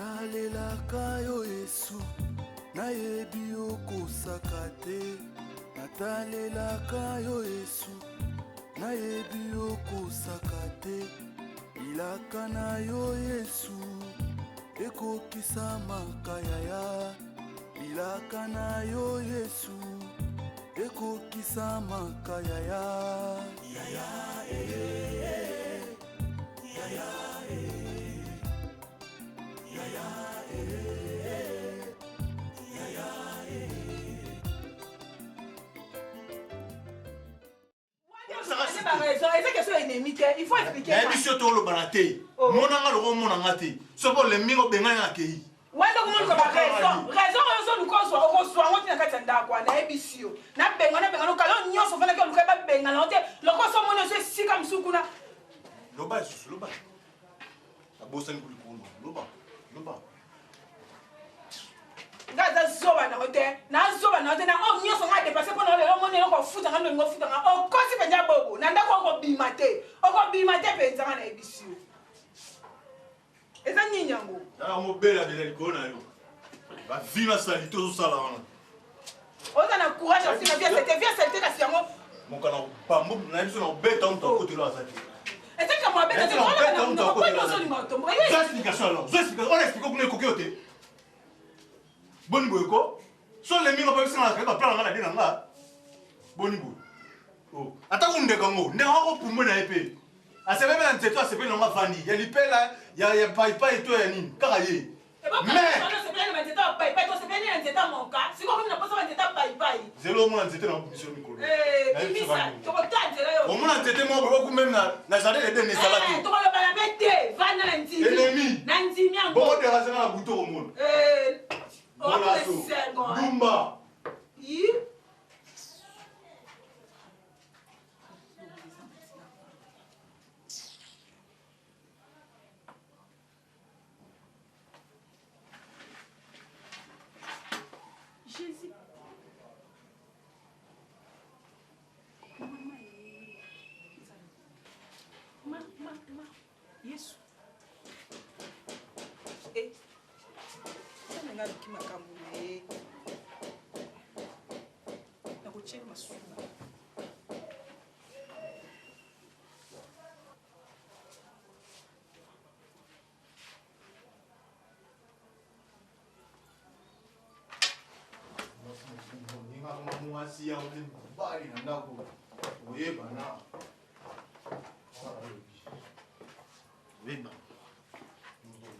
natalelaka yo Yesu nayebi okosaka te natalelaka yo Yesu nayebi okosaka te ilaka na yo Yesu ekokisa makayaya ilaka na yo Yesu ekokisa makayaya yaya yaya il faut expliquer. Mais monsieur Tolo Banaté, mon angalo mon angati, so pour le mingo bengana akei. Wanda comment ça va raison nous qu'on soit on tient katanda kwa na ebisio. Na bengana kala nyoso fana ke luka ba bengana te loko so mon so si comme sukuna. Loba. Abosan kulikulu. Loba. Gaza zoba na hotel na o nyoso nga dépasser pour le monde ko futa nga ngo futa nga o kosi penja bobo na ndako ko bimate penza na ebisio eza nyinyango na mo bela de likona yo ba vima salito zo sala wana oza na courage aussi na via c'était kasi yango mon kana pambo na biso na beta on to côté là azaki eza ka mo beta on côté là on explique comment kokiote boni boyko so le mingo pa bisanga ka plan nga na dina nga boni bo oh ata kundeka ngo ndeka ko pumwe na epe asebe na nteto asebe na mafandi ya lipela ya pai to ya nini kaka ye mais zelo mona nzete na mission mikolo o mona nzete mo bo ku même na jardin de ne salati to lo bala bete vana na ndimi ennemi na ndimi yango bo de rasena na buto ko mona Dumba. Jésus. Ma. Yesu. Nga lukima kambu ne na kuchela masuba ninga kama muasi ya ule mbali na ndako oyeba na weba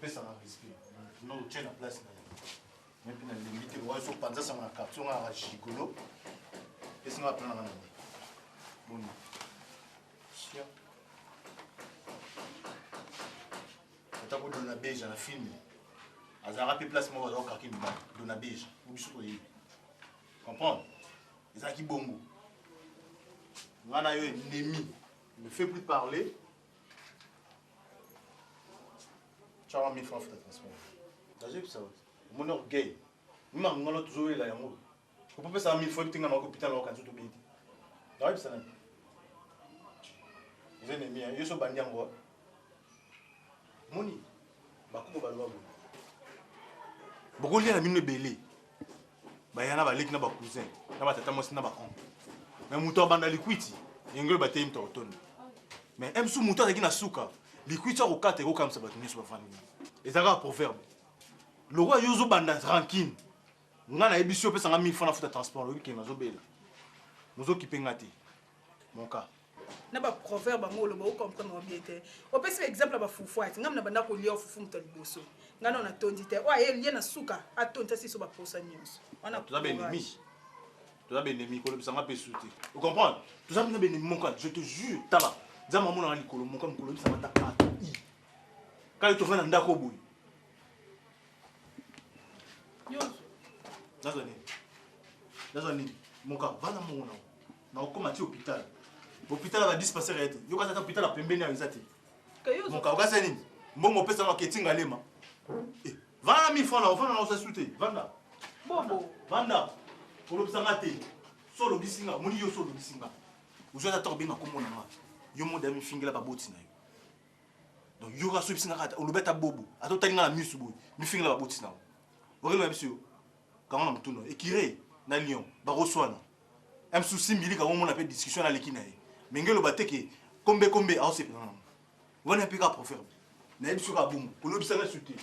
pesa na respect no tena place na même na limite wa so panza sama kapso nga gigolo pesa nga plana na bon sia atako dona beja na film azara pe place mo wa kakini ba dona beja ubiso ko yi comprendre ezaki bongo ngana yo ennemi ne fait plus parler. Tu as mis francs de transport. J'ai ça. Mon orgueil. Nous avons toujours eu là. Vous pouvez ça 1000 fois que tu as un hôpital au Kansu Tobiti. J'ai ça. Les ennemis, ils sont bandits en gros. Moni. Bakumo balwa. Beaucoup de gens ont belé. Bah yana ba lek na ba cousin. Na ba tata mosi na ba oncle. Mais muto banda liquiti. Ingwe ba team to ton. Mais em sou muto na suka. Liquiti au 4 euros comme ça ba tenir sur famille. Et ça va proverbe. Le roi yozo banda ranking. Ngana ebisio pesa nga 1000 francs na futa transport le week-end nazo bela. Mozo kipengati. Mon cas. Na ba proverbe ngo lo ba comprendre bien te. O pesi exemple ba fufu ati ngam na banda ko lia fufu mutali boso. Ngana na tondi te. Wa ye lia na suka atonta si so ba posa nyonso. Wana tout ça ben ennemi. Tout ça ben ennemi ko le pesa nga pe souté. Vous comprenez? Tout ça ben ennemi mon cas, je te jure, tala. Zama mona na likolo mon cas mukolo ça va ta pato. Quand tu fais na ndako boy. Nazani mon cas va na mona. Na okomati hôpital. Hôpital va dispensaire ete. Yo kata hôpital a pembeni ya izati. Mon cas okasa nini? Mbongo pesa na ketinga lema. Eh, va na 1000 francs là, va na osa souté. Vanda. Bobo. Vanda. Pour le sangate. Solo bisinga, moni yo solo bisinga. Uzo ta torbe na komona ma. Yo mo dami fingela ba boti na yo. Donc il y aura ceux qui sont au lobeta bobo. À tout talinga la misu boy. Mi finga la botina. Ore le monsieur. Quand on a mutuno et kiré na lion ba roswana. Am souci mbili ka on appelle discussion na lekina. Mais ngelo bateke kombe a se non. On a pika pour faire. Na biso ka boum. Ko lobisa na suti.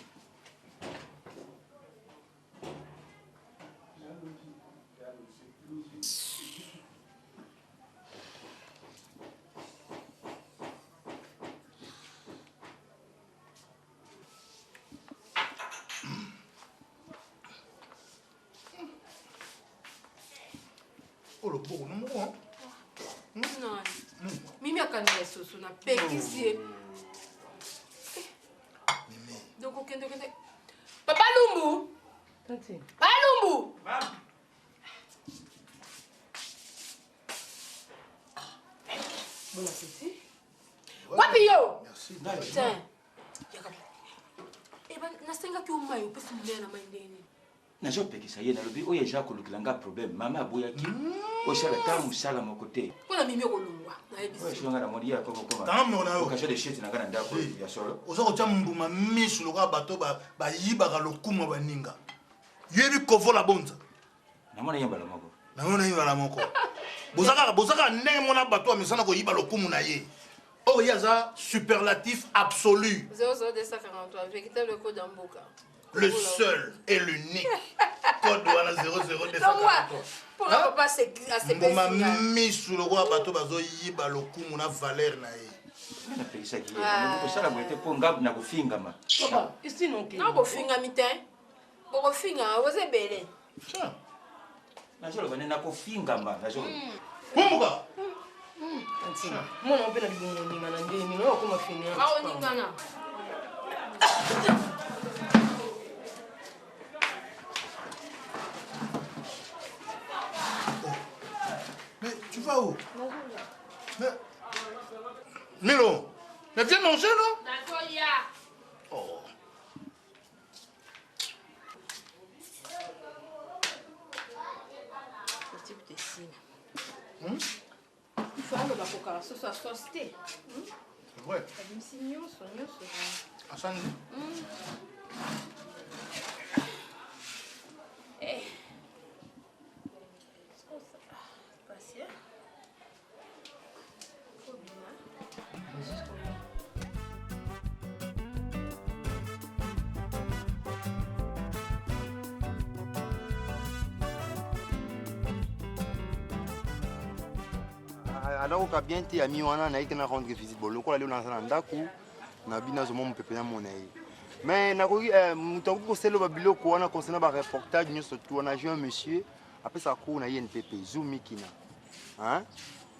Oh, le beau, non, non. Non. Mimi akanela soso na pekisi. Donc okende. Papa Lumbu. Tati. Papa Lumbu. Bon appétit. Wapi yo? Merci. Tiens. Yakala. Eh ben nasengaki umayo pesi mwana maindeni. nazopekisa ye nalobi oyo eza kolukilanga problème mama aboyaki osala ta mosala moko te Mpona mimi okolongwa nayebisi. oyo esonga na moni ya kokokoma Tanga mona yo. occasion de chete na nga na ndako ya solo Oza kotia mbuma misu lokola bato bayibaka lokumu ya baninga. Yebi kovola bonza. namona yembala moko Nango na yibala moko. Bozaka ndenge mona bato amisana koyiba lokumu na ye. Oh, il y a ça superlatif absolu. 00243, véritable code d'Amboka. Le seul et l'unique. Code wana 00243. Donc moi, pour le papa c'est assez Mbuma spécial. misu lokola bato bazoyiba lokumu na valeur na ye. napekisaki ye kosala boye te mpo nga na kofingama Papa, ici non que. Non, bofinga mitin. Bofinga, vous êtes belle. Tiens. nazoloba nde nakofingama nazoloba Pumbuka. Tati. Moi non pe na libongo ninga na ndemi, no ko mafini. Ah, on y gagne. Mais tu vas où? Mais... Milo, mais viens manger, non? D'accord, ya. Oh. Ce type de signe. Il faut aller la coca, ce soit sauceté. C'est vrai. Abimsi nyonso. Asani. Patient. Faut bien. anakoka bien te ami wana naye ke na rendre visite bon lokola leo naza na ndako na bino azomona mopepe na mona ye mais nakoki moto akoki kosala babiloko wana concernant bareportage nyonso tu wana jeu un monsieur apesaka cour na ye npp zumikina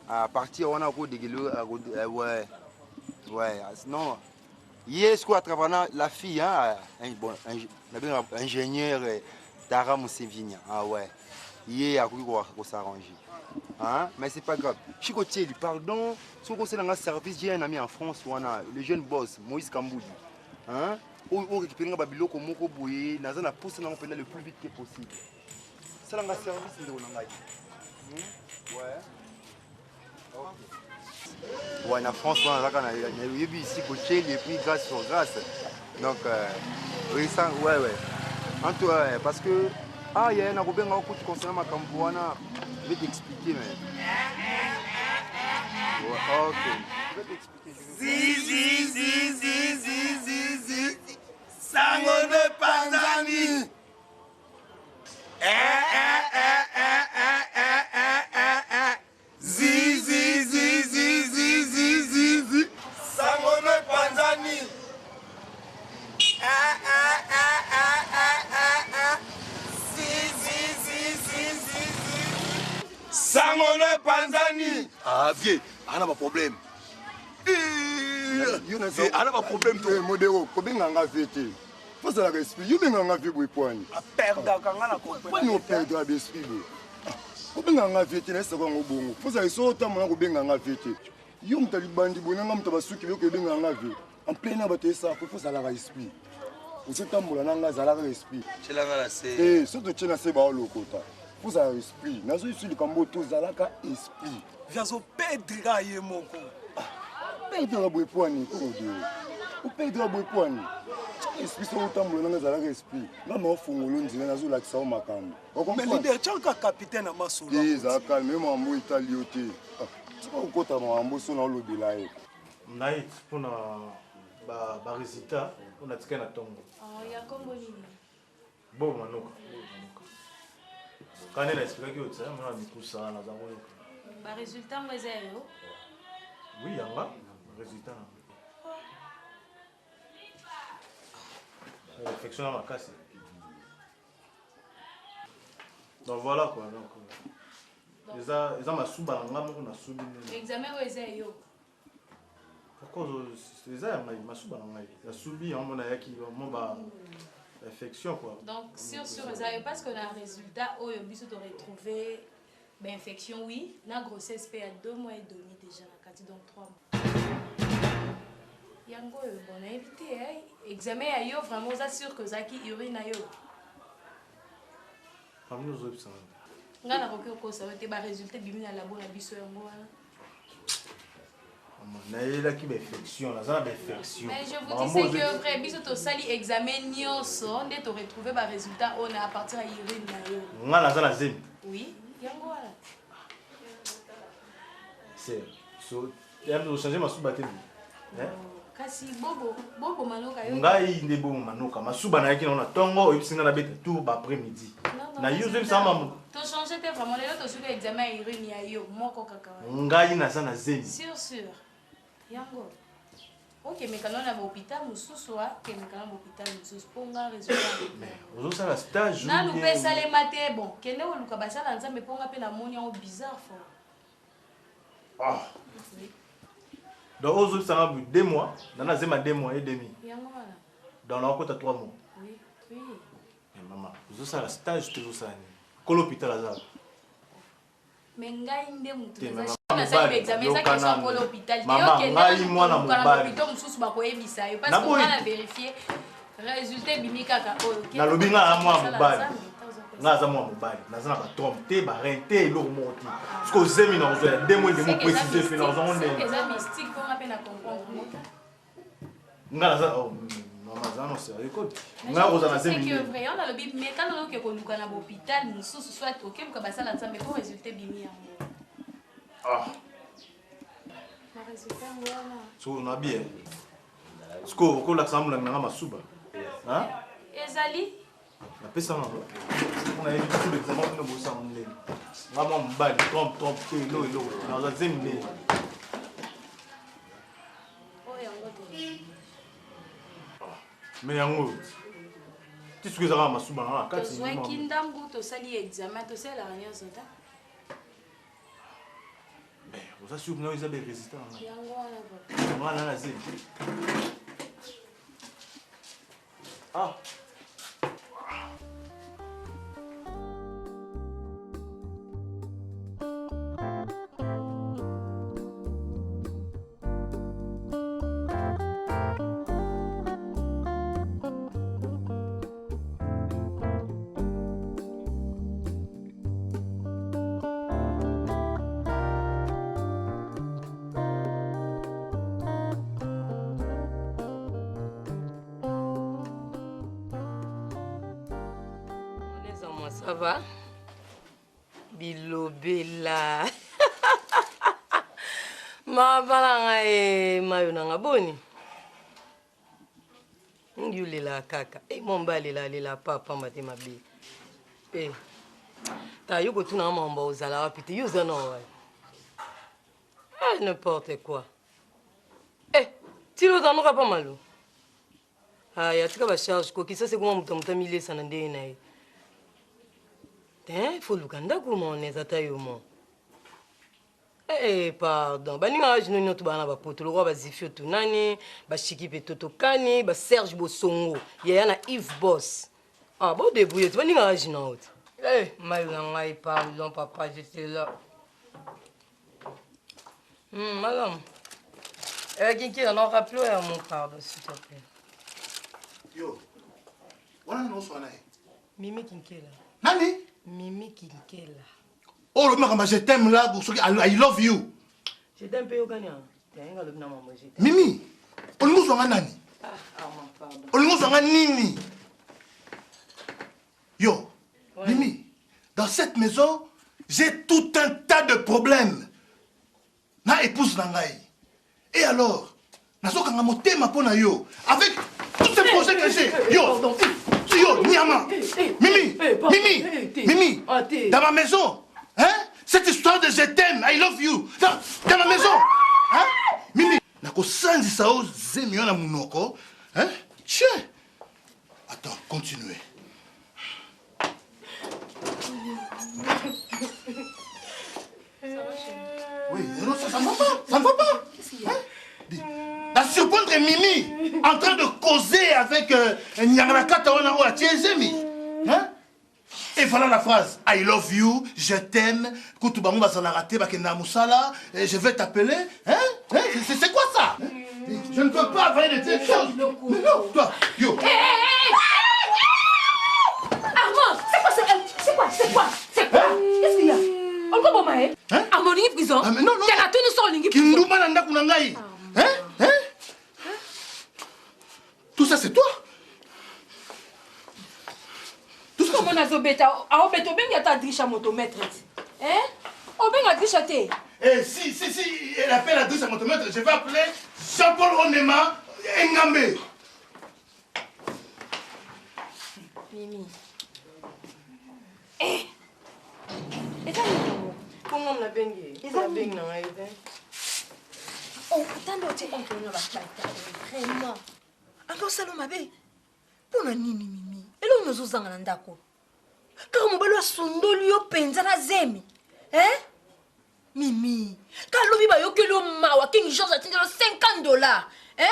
a partir wana akodegele ouais non ye sikoyo atravers na la fille bon nabenga ingénieur Tara Moussevinia ouais ye akoki kosarranger. Hein? Mais c'est pas grave. Chico Thieli, pardon, si on a un service, j'ai un ami en France, le jeune boss, Moïse Kamboudi. Hein? On récupère un babilo comme Moko Bouye, nous allons pousser le plus vite que possible. C'est un service de l'Onangaï. Ouais. Ouais, en France, on a eu ici Thieli et puis grâce sur grâce. Donc, oui, ça, ouais. En tout cas, parce que, il y a un Robin qui concerne ma Cambouana. Je vais t'expliquer, mais... Ouais, ok. Je vais t'expliquer. Zi. Sango de Panzani. Zi. Sango de Panzani. Sango de Panzani. Ah, vieux, on a pas problème. On a pas problème. Modéro, combien on a fait? Faut ça la respect. You bien on a fait pour poigner. Perdre quand on a compris. Pas nous perdre l'esprit. Combien on a fait? N'est-ce pas au bon? Faut ça ils sont autant moi combien on a fait. You m'tali bandi bonanga m'taba suki le combien on a fait. En plein abaté ça, faut ça la respect. Vous êtes tambola nanga za la respect. C'est la la c'est. Eh, surtout tu na se ba lokota. Faut ça esprit. Nazo ici le kambo to zalaka esprit. Viens au perdre ye moko. Perdre la boy poigner ko modéro. upeyitela boye kwani esprit so otambola nanga ezalaka esprit nga maofungolo nzela nazolakisa o makambo Mais leader, tu es capitaine à Masolo. eza calme mambo etali yo te tika kokota mambo so naolobela ye Naït, pour ba résultat, on a tika na tongo. Il y a comme bonne. Bon manuka. Quand elle explique que ça, moi je pousse ça na zango. Ba résultat moi zéro. Oui, yanga résultat. Réflexion à ma casse. Donc voilà quoi. Donc ils ont ma souba nga mo na soubi. Examen moi zéro. Pourquoi c'est ça ma souba nga. La soubi on mona yaki mo ba infection quoi. Donc sur zéro parce qu'on a un résultat où on biso de retrouver ben infection oui, la grossesse fait à 2 mois et demi déjà na kati donc 3 mois. Yango bon a évité examen à yo vraiment ça sûr que ça qui urine à yo. Parmi nos options. Nga na koki ko ça te ba résultat bimi na labo na biso yango wana. Na qui infection, la zone d'infection. Mais je vous disais que après biso to sali examen nyonso ndé to retrouver ba résultat on a à partir à urine na yo. Nga la zone zemi. Oui, yango wana. C'est so il a changer ma souba te. Kasi bobo manoka yo. Ngai ndé bobo manoka, ma souba na yaki na tongo ebisinga na beta tout ba après midi. Na yo ça maman. To changer te vraiment les to sur examen à urine ya yo moko kaka. Ngai na sana zemi. Sûr. Yango. Ok, mais quand on a l'hôpital, nous sommes que nous avons l'hôpital, nous sommes pour un résultat. Mais vous avez un stage. Na nous paye ça les matés bon. Kene ou luka basa la nzambe pour ngape na moni en bizarre fort. Ah. Donc aux autres ça va 2 mois, dans la zema 2 mois et demi. Yango wana. Dans la côte à 3 mois. Oui. Mais maman, vous avez un stage toujours ça. Quel hôpital là? Mais ngai ndé mutu. Na ça examen ça que sont pour l'hôpital. Maman, ngai mwana mobali. L'hôpital mususu ba ko yebisa yo parce qu'on a vérifié résultat bimika ka oyo. Na lobinga a mwana mobali. Nga za mwana mobali. Na za na ba trompe te ba rente eloko moko ti. Parce que zemi na zo 2 mois de mois préciser fait dans on est. C'est mystique pour ngape na comprendre. Nga za maman za no sérieux quoi. Nga roza na zemi. C'est que vrai on a le bib mais quand on que koluka na hôpital mususu soit OK ko basala nzambe ko résultat bimi yango. Ah. So on a bien. Sko ko la samula na masuba. Hein? Ezali? Na pesa na. On a évité tout l'examen de bossa on est. Vraiment mbali trompe lo. Na za zembe. Oh yango te. Mais yango. Tu sais que ça va masuba na kati. Toi kindambu to sali examen to sala rien zota. Vous assurez que vous avez des résultats. Voilà, la zone. Ah. Ça va? Bilobela. Ma balanga e mayonanga boni. Ngiulela kaka. E mombalela lela papa mate mabe. Eh. Ta yuko tuna mamba ozala wapite yuza no wa. N'importe quoi. Eh, tilo tanuka pa malo. Ah, ya tika ba charge ko kisa se kuma mutamta mile sanande na e. Il faut le ganda comme on est à taille au monde. Eh, pardon. Bah, nous avons notre bana ba poto, le roi ba Zifio Tunani, ba Chiki Petoto Kani, ba Serge Bossongo, il y a Yves Boss. Ah, bon débrouillé, tu vas nous avons notre. Eh, malgré pardon, papa, j'étais là. Madame. Qui en aura pleuré à mon pardon, s'il te plaît. Yo, voilà non soin. Mimi Kinkela. Nani? Mimi Kinkela. Oh, le mec, je t'aime là, pour I love you. Je t'aime peu au gagnant. Mimi, on nous soin nani? Olingo zanga nini? Yo, Mimi, dans cette maison, j'ai tout un tas de problèmes. Na épouse nangai. Et alors, nazo kanga motema pona yo avec tous ces projets que j'ai. Yo, yo, Niama. Mimi, Mimi, dans ma maison, hein? Cette histoire de je t'aime, I love you, dans ma maison, hein? Mimi, nako sanzi sao zemio na munoko, hein? Tiens. Attends, continuez. Oui, non, ça ne va pas, ça ne va pas. Qu'est-ce qu'il y a? La surprendre Mimi en train de causer avec Nyanganakata Onaoa Tiezemi. Hein? Et voilà la phrase. I love you, je t'aime, Koutoubamou Bazalarate, Bakenda Moussala, je vais t'appeler. Hein? C'est quoi ça? Je ne peux pas avaler de telles choses. Mais non, toi, yo. Armand, c'est quoi? Qu'est-ce qu'il y a? On peut pas hein? Armand, il est prison. Ah, mais non, non. T'es raté une seule ligne. Kindouma Nanda Kunangai. Hein? Tout ça, c'est toi? Comment on a zobeta? Ah, on beto bien ta dricha motomètre. Hein? On bien dricha te. Eh, si elle appelle la dricha motomètre, je vais appeler Jean-Paul Onema Engambe. Mimi. Eh! Et ça, comment on a bengi? Ils ont bengi na aide. Oh, attends, tu es en train de bataille. Vraiment. Encore ça, l'homme avait. Pour la nini, Mimi. Et là, nous sommes en d'accord. Car mon balo a son dolio penza na zemi. Hein? Mimi. Car l'homme va yo que l'homme ma wa King George a tenu $50. Hein?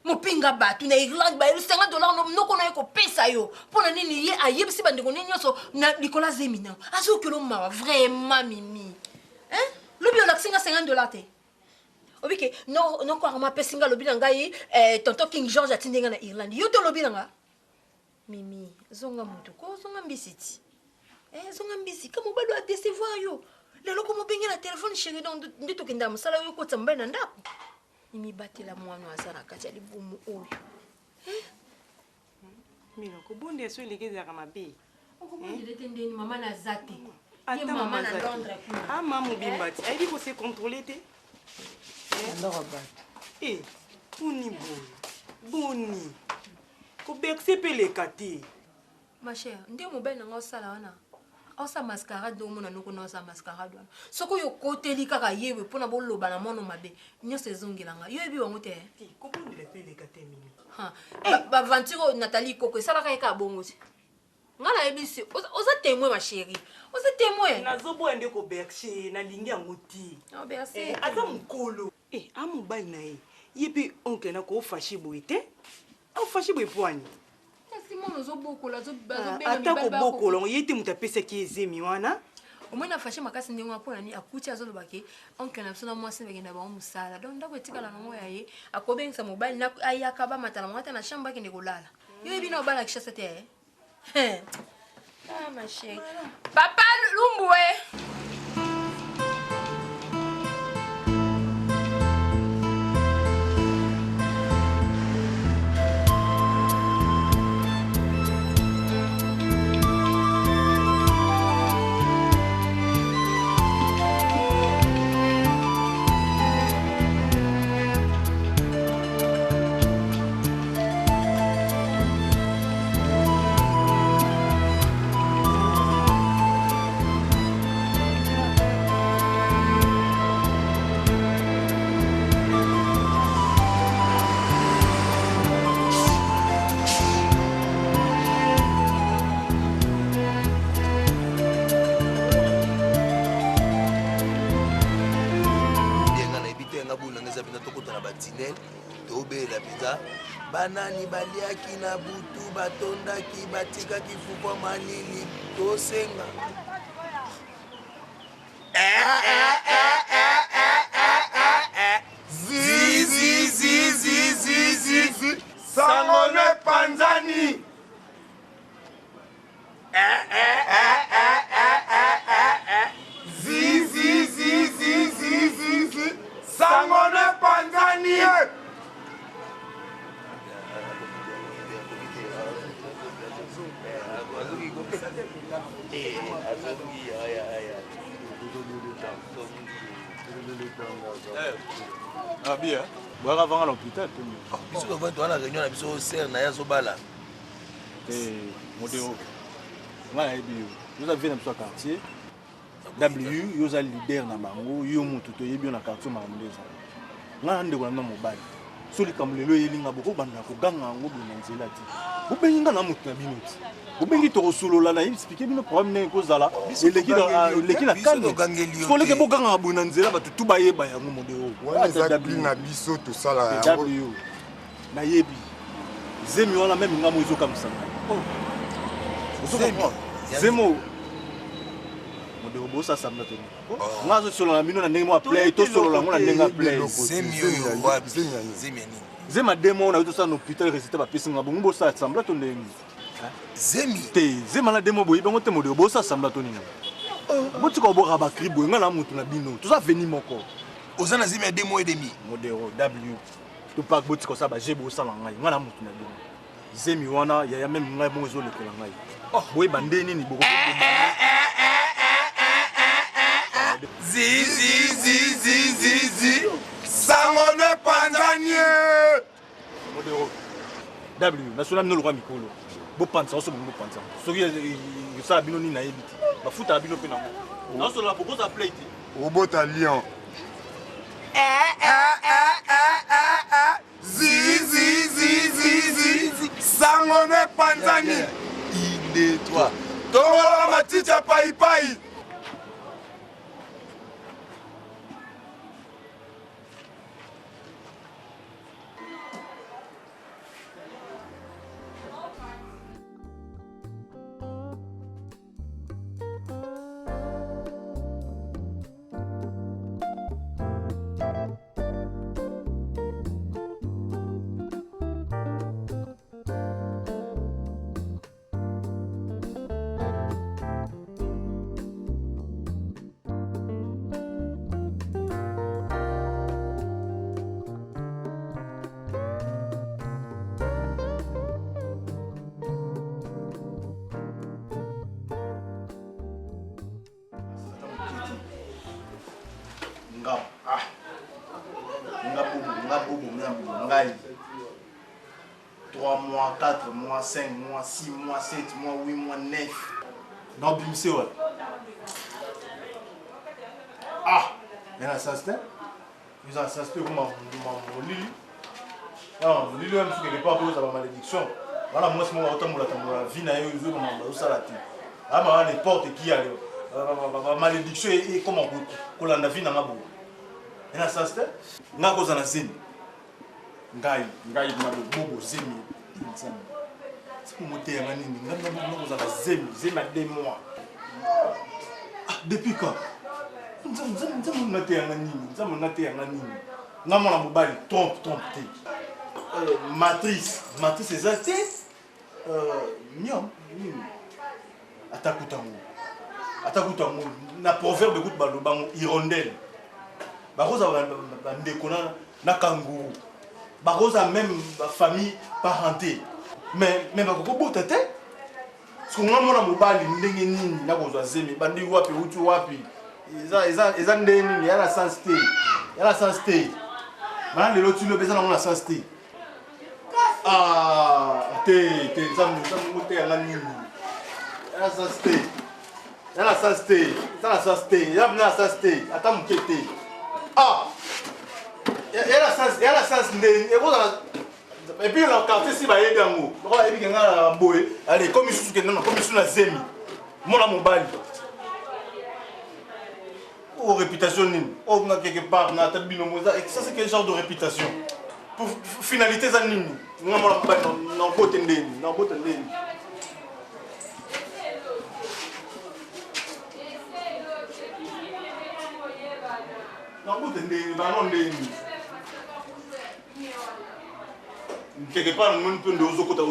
Mon pinga batu na Irlande ba $50 no kono ko pesa yo. Pour la nini ye ayeb si bande ko nini so na Nicolas Zemi na. Azo que l'homme ma wa vraiment Mimi. Hein? L'homme a $50 te. Obike non ko ma pesinga lobi na ngai tonton King George a tinu na Irlande. Yo to lobi na nga. Mimi, zonga mutu ko zonga mbisiti. Zonga mbisi kama bado a décevoir yo. Lelo ko mo bengi na téléphone chéri donc ndito kenda musala yo ko tsamba na ndako. Mimi batela mwana asana kati ali bumu oyo. Milo ko bonde so legeza kama be. Ko bonde detendeni mama na zate. Ata mama na Londres. Ah mamu bimbati. Aibi ko se contrôler te. Alors bat. Boni boy. Boni. Ko beksepe le kati. Ma chère, ndé mo ben nga osala wana. Osa mascarade do mona noko na osa mascarade wana. Soko yo koteli kaka yewe pona boloba na mono mabe. Nyo sezongilanga. Yo ebi wango te. Ko bonde le pe le kati Mimi. Ha. Ba Venture Nathalie Koko sala ka bongo ti. Ngala ebisi oza témoin ma chérie. Oza témoin. Na zobo ende ko berche na lingi ngoti. Oh berce. Ata mkolo. Amu bai na ye. Yebi onke na ko fashi boite. Au fashi boy poani. Simon ozo boko la zo bazo benga mi baba. Ata ko boko lo yete mutapesa ki ezemi wana. Omwe fashi makasi ndenge ngapona ni akuti azo lobake onke na sona mwasi begenda ba musala. Donc ndako etikala na ngoya ye akobengisa mobile na ayaka ba matala mwata na shamba kende kolala. Yo ebi na obala kishasa te. Ah ma chérie. Papa Lumbwe. Banani baliaki na butu batondaki batika kifukwa malili tosenga zizi sangone panzani zizi sangone panzani Ah bien, boire avant à l'hôpital. Biso ko vanto na réunion na biso ser na ya zobala. Modéo. Moi ebi yo. Nous avons dans notre quartier. W, yo za leader na bango, yo mutu to yebi na quartier mamleza. Nga ndeko na mobali. Soli kamulelo yelinga boko banda ko ganga ngo bi nzela ti. Ubenga na mutu na binoti. Ubengi to solola na expliquer bino problème ne ko zala. Eleki na kalme. Ko leke bo ganga bo na nzela batu tuba yeba yango modéo. Wana za na biso to sala yango. Na yebi. Zemi wana même nga mo izoka musanga. Zemo. Modéo bo sa samna to. Nga zo solo na bino na ndenge mo play to solo la ngona ndenge play. Zemi yo wa zemi ni. Zema demo na to sa no hôpital récité ba pesi nga bo mbo sa sambla to ndenge. Zemi te zema na demo boyi bango te modéo bo sa sambla to nini. Boti ko bo raba kribo nga na mutu na bino. To sa veni moko. Ozana zemi 2 mois et demi. Modéo W. To pak boti ko sa ba jebo sa la ngai nga na mutu na bino. Zemi wana ya même ngai mo zo lekola ngai. Boyi bande nini boko. Zizi Sangone Panzanie Modéo W national no lwa mikolo bo panza so bo panza soki ça bino ni na yebiti ba futa bino pe na ngo na so la boko za plate Obota lion Zizi Sangone Panzanie il est toi Tola maticha pai pai ngai 3 mois, 4 mois, 5 mois, 6 mois, 7 mois, 8 mois, 9. Non, bimse ouais. Ah, il y a un assistant. Ils ont assisté comme mon Lili. Non, Lili même si quelque part cause de la malédiction. Voilà, moi c'est mon retour pour la vie na yo zo comme ça la tête. Ah bah n'importe qui a la malédiction et comment qu'on la vie na ngabo. Il y a un assistant. Nga cause na zine. Ngai na bobo zemi nzambe c'est pour monter à nini ngana bobo za zemi a 2 mois depuis quand nzambe na te ya nini nzambe na te ya nini ngamo na mobali trompe te matrice exacte nyom atakutango na proverbe kutu balobango hirondelle bakoza ba ndeko na kangourou bakoza même famille parenté mais bakoko bota te parce que ngamona mobali ndenge nini na kozwa zemi bandi wapi uti wapi eza ndenge nini ya la sens te mana lelo tilo beza nango na sens te te nzambe mote yanga nini ya la sens te ata moke te elle a sens et puis la quartier si ba yedi yango donc la yebi kenga boye allez comme isusu ke non comme isusu na zemi mona mobali oh réputation nini oh na quelque part na tabino moza et ça c'est quel genre de réputation pour finalité za nini nga mona mobali na bote ndeni quelque part on peut ozokota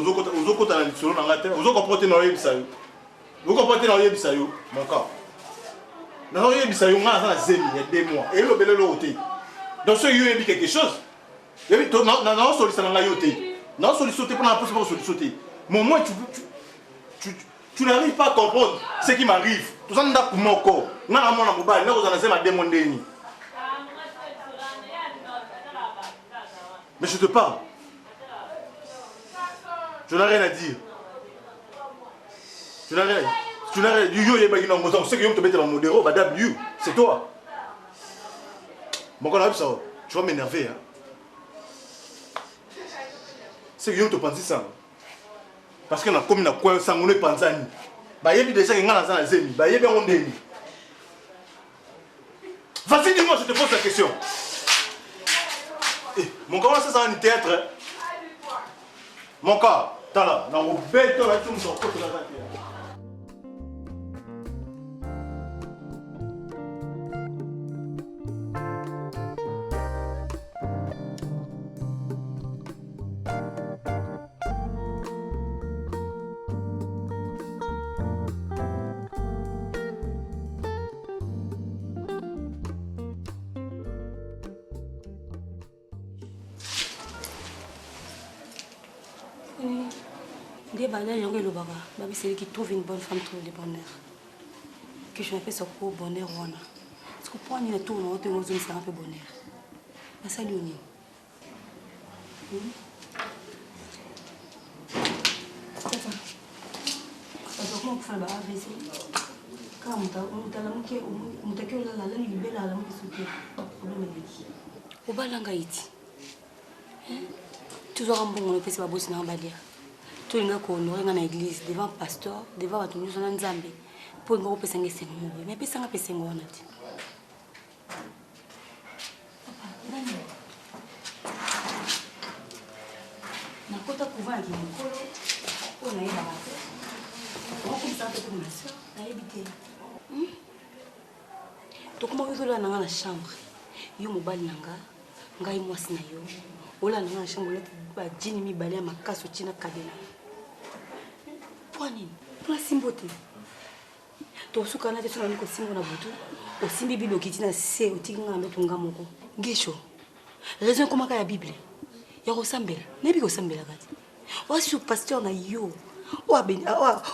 na lisolo na ngate ozokoporter na oyebisa yo mon cas na oyebisa yo nga na zemi ya 2 mois et le belelo ote donc ce yo yebi quelque chose yebi to na solisa na yo te na solisa te pour na possible solisa te mais au moins Tu n'arrives pas à comprendre ce qui m'arrive. Tout ça, on a pour mon corps. On a mon mobile, on a ma demandé. Mais je te parle. Je n'ai rien à dire. Tu n'as rien à dire. Tu n'as rien à dire. C'est que tu mets dans mon déro, c'est toi. Mon gars, tu vas m'énerver. Hein. C'est que tu penses ça. Parce que comme na quoi sangone panzani ba yebi déjà ngana za na zemi ba yebi on demi. Vas-y, dis-moi, je te pose la question. Eh, mon gars, ça va un théâtre. Mon gars, t'as là, dans mon bête, là, tu me sors côté là. Des bananes, il y a le baga. C'est qui trouve une bonne femme trouve le bonheur. Que je m'appelle ça pour bonheur ou non. Parce que pour nous tout, on te montre c'est un peu bonheur. Mais ça lui on comment on fait le baga ici? Quand on t'a la moqué, on t'a que la langue libérée la langue soutient. Problème est. Au bas l'angaïti. Toujours un bon on peut se babosser dans balia. Tout le monde honoré dans l'église devant pasteur, devant la tenue dans Nzambe. Pour nous peut s'engager c'est nous. Mais peut s'engager c'est nous on a dit. Na kota couvent qui mukolo, on a eu la bataille. On comme ça pour ma soeur, na habité. Donc comment vous allez dans la chambre? Yo mobile nanga, ngai mwasi na yo. Ola dans la chambre ba jini mi balé ma kaso china kabela. Pwani, pour simbote. To suka na teso na ko simbo na butu. O simbi bible kitina se o tinga ndo tunga moko. Ngesho. Raison comment ka ya Bible. Ya ko sambela. Nebi ko sambela kati. O su pasteur na yo. O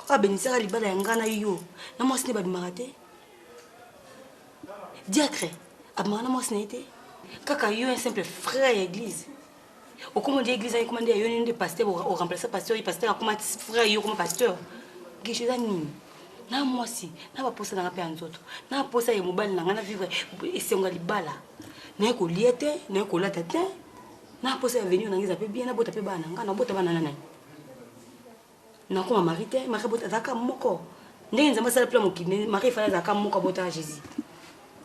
abenisaka libala ya ngana yo. Na mwasi ne ba bimarate. Diacre. Abmana mwasi na été. Kaka yo un simple frère église. Au comment dire église, comment dire yo de pasteur au remplacer pasteur, il pasteur comment frère yo comme pasteur. Quelque chose à nini. Na moi si, na ba posa na pe anzoto. Na posa ya mobile na ngana vivre et c'est on libala. Na ko liete, na ko lata te. Na posa ya venir na ngiza pe bien na bota pe bana, ngana bota bana nana. Na ko marité, mari bota zaka moko. Ndenge nzamba sala plan mokine, mari fala zaka moko bota Jésus.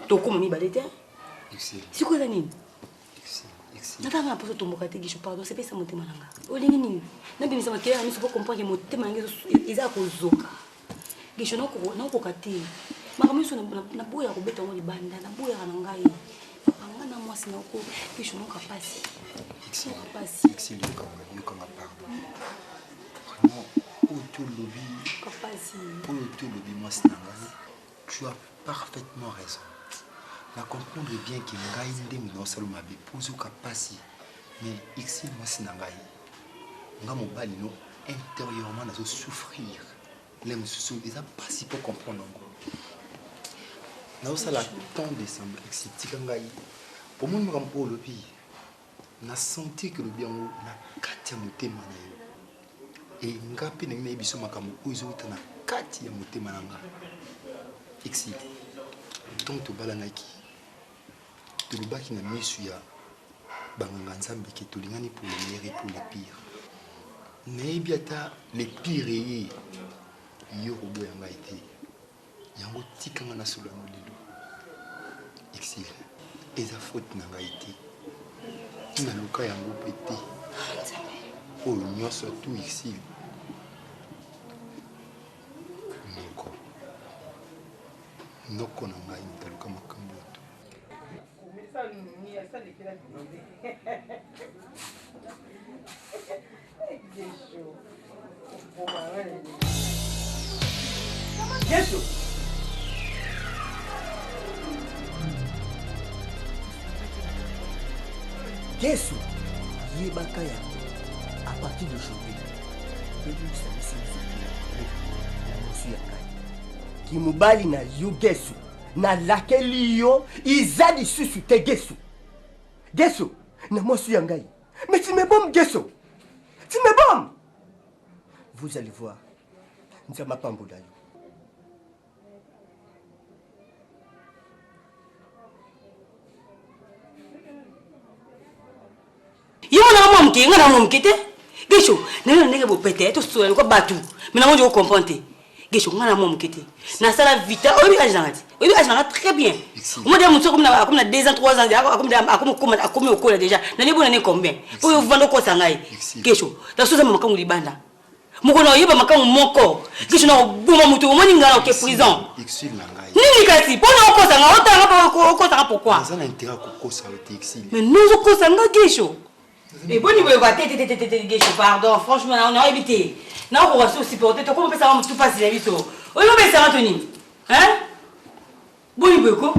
To ko mi balete. Excellent. Si ko za nini? Nataka na poso tomboka te gisho pardon c'est pas ça motema nanga olingi nini na bimisa makela miso pour comprendre que motema nanga eza ko zoka gisho nako kati makamiso na boya ko beta ngoli banda na boya na ngai panga na mwasi na ko gisho nako pasi excellent comme pardon vraiment pour tout lobby mwasi na ngai tu as parfaitement raison. La comprendre bien que ngai ndenge na saloma be pozo kapasi mais ici moi sinangai nga mobali no intérieurement nazo souffrir les mususu eza pas si pour comprendre ngo na osala tant décembre excitika ngai pour moi ngampo lobi na senti que le bien na kati ya motema na yo et ngapi ndenge na biso makambo ozo tana kati ya motema na nga exi donc to balanaki de l'ubaki na misu ya banganga nzambe ke tolingani pour le meilleur et pour le pire nayebi ata le pire ye yo robo yanga ete yango tikanga na solo ya molelo exil eza faute na ngai te naluka yango mpe te oyo nyonso tu exil noko na ngai mitaluka makambo to Yesu. Yesu, yebaka yango à partir d'aujourd'hui. kimobali na yo gesu nalakeli yo iza lisusu te gesu gesu na mwasi ya ngai mais tu me bombes gesu tu me bombes vous allez voir nzamba pambola yo yo na momke nga na momke te gesho neno ndenge bo pete to so ko batu mina ngo comprendre gesho nga na momke te na sala vita obi ajangati très bien moi de muso comme na 2 ans 3 ans comme okola déjà na ni bona ne combien pour yo vendre ko sangai gesho ta so za mama kangu libanda moko na yeba makamu moko gesho na buma mutu mo ninga ke prison exil na ngai nini kasi pona ko sanga otanga ko sanga pourquoi ça na intérêt ko ça exil mais nous ko sanga gesho. Et bon niveau pardon, franchement, on a évité. Non, on va se supporter. Tu comment ça va tout passer la vie toi. On va faire ça Anthony. Hein? Bon niveau quoi?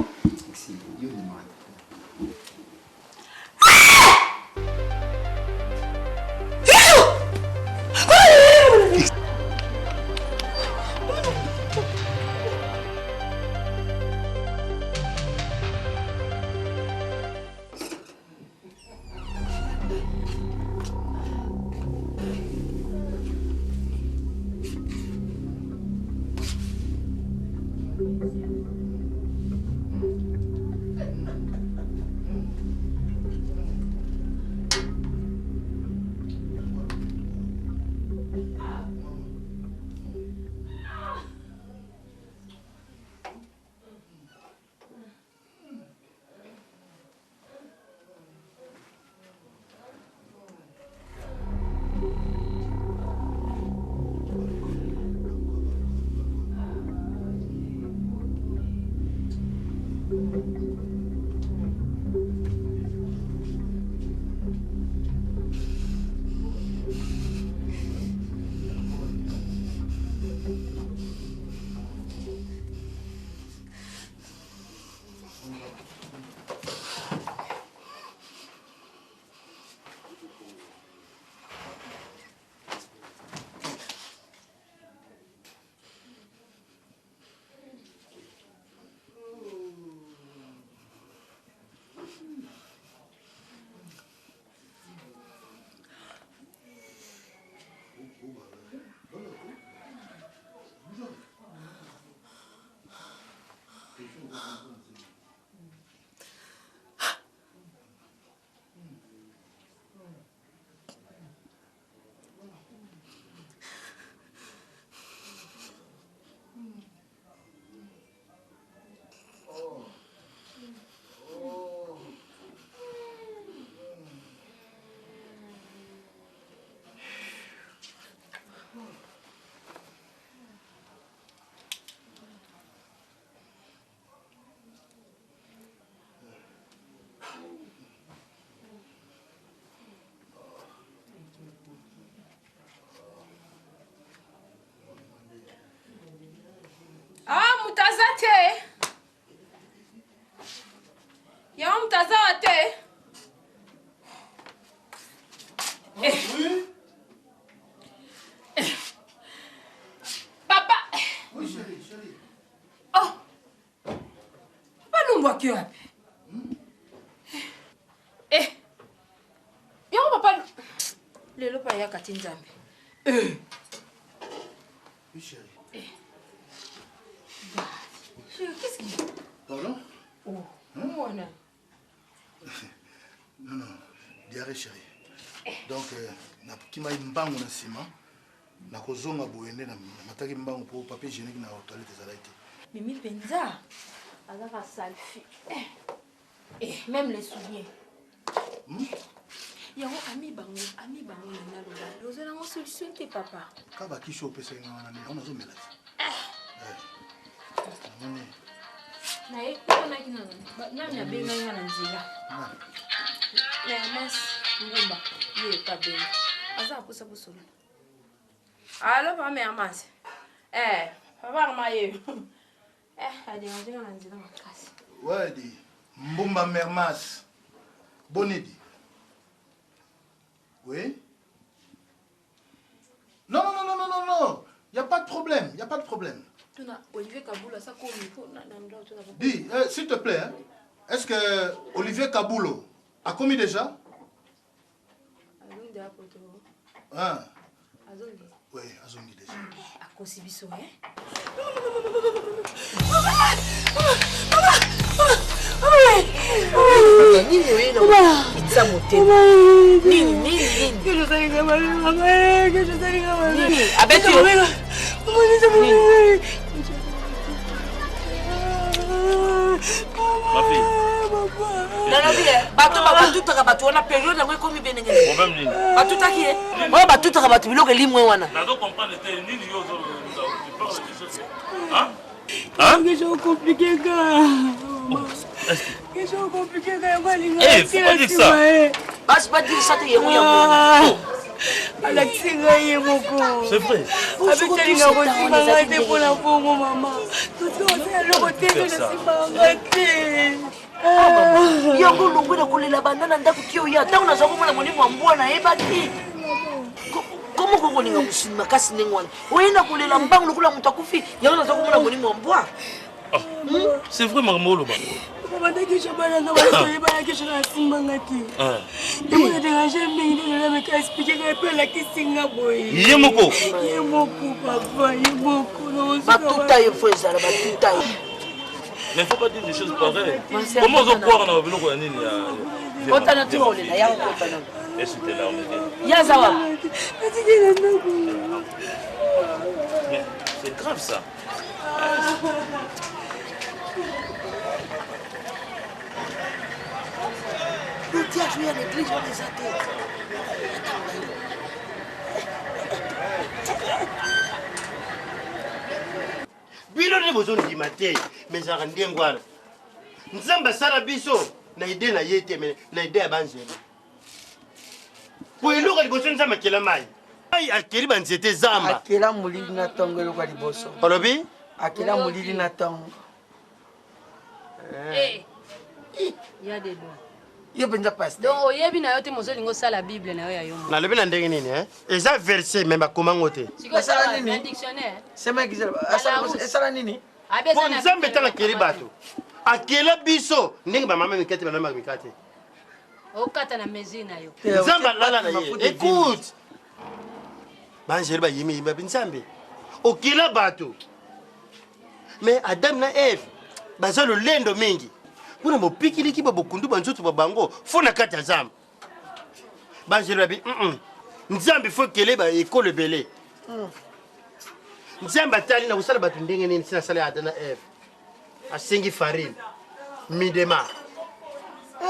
Mutazate. Ya mutazate. Papa. Oui, chérie. Oh. Papa lumba ki wapi? Yango papa lelo pa ya kati nzambe. Oui, chérie. Qu'est-ce qu'il y a? Pardon? Oh, non. Non, diarrhée chérie. Donc, na kima mbango na sima, na kozonga boyende na mataki mbango pour papier hygiénique na toilette ezala été. Mimi penza, azaka salfi. Même les souliers. Yango ami bango na loba. Ozela ngo solution te papa. Ka ba kisho pesa ngana ni, on azomela. Na ekona kina na benga ngana nzila. Na mas ngomba ye ka benga. Aza posa posolo. Allo pa me amas. Papa ma ye. Adi ngana nzila makasi. Ouais, di Mbumba Mermas. Bonidi. Oui? Non. Il n'y a pas de problème, Olivier Kaboula, ça comme il faut. Dis, s'il te plaît, hein, est-ce que Olivier Kaboulo a commis déjà? Ah. Oui, Azongi déjà. À Kosibiso, hein? batutaka bato wana periode yango ekomi benengele batutaki ye oyo batutaka bato biloko elimwe wana Question compliquée, gars. Question compliquée, gars. Eh, faut pas dire ça. Bas pas dire ça, t'es yémou yémou. Alexinga yémoko. C'est vrai. Avec les rotis, m'arrêter pour la pauvre maman. Tout ça, le côté de la simarate. Yango longo na kolela bandana ndako kio ya tango na zako mona moni mwambwa na ebaki. Comment vous voulez que vous cassez les moines? Oui, on a collé la banque, on a monté à Koufi. Il y a un autre qui a monté en bois. C'est vraiment Molo. Maman, dès que je vais aller dans la maison, je vais aller Simbangati. Et moi, je dérange, mais je vais expliquer un peu la question. Yemoko. Yemoko, papa, Yemoko. Batuta, il faut ça, Batuta. Mais il ne faut pas dire des choses pareilles. Comment on croit qu'on a vu le Kouanini? On t'a dit, on est là, on est là. Et c'était là, on était. Yazawa. C'est grave ça. Le diable est à l'église, on les a têtes. Bilo ne bozo ndima te, mais ça rend bien ngwana. Nzamba sala biso na ide na yete mais na ide ya banzela. Po eluka liboso nzamba kela mai. Ai akeli banzete zamba. Akela mulili na tongo eluka liboso. Olobi? Akela mulili na tongo. Eh. Il y a des lois. Yo benza passe. Donc oyebi na yo te mozolingo sala Bible na yo ya yo. Na lebi na ndenge nini Eza verset même bakoma ngote. Siko sala nini? Un dictionnaire. Sema gizela. Sala nini? Po nzambe tanga keli bato. Akela biso ndenge ba mama mikate ba mama mikate. Okata na mezi na yo. Nzamba lala na ye. Écoute. Banjeli ba yimi ba binzambe. Okela bato. Mais Adam na Eve baza lo lendo mingi. Kuna mopikili ki bokundu banzoto babango fona kati ya zamba. Banjeli ba nzambe fo kele ba ekole belé. Nzambe atali na kusala bato ndenge nini sina sala Adam na Eve. Asengi farine. Midema.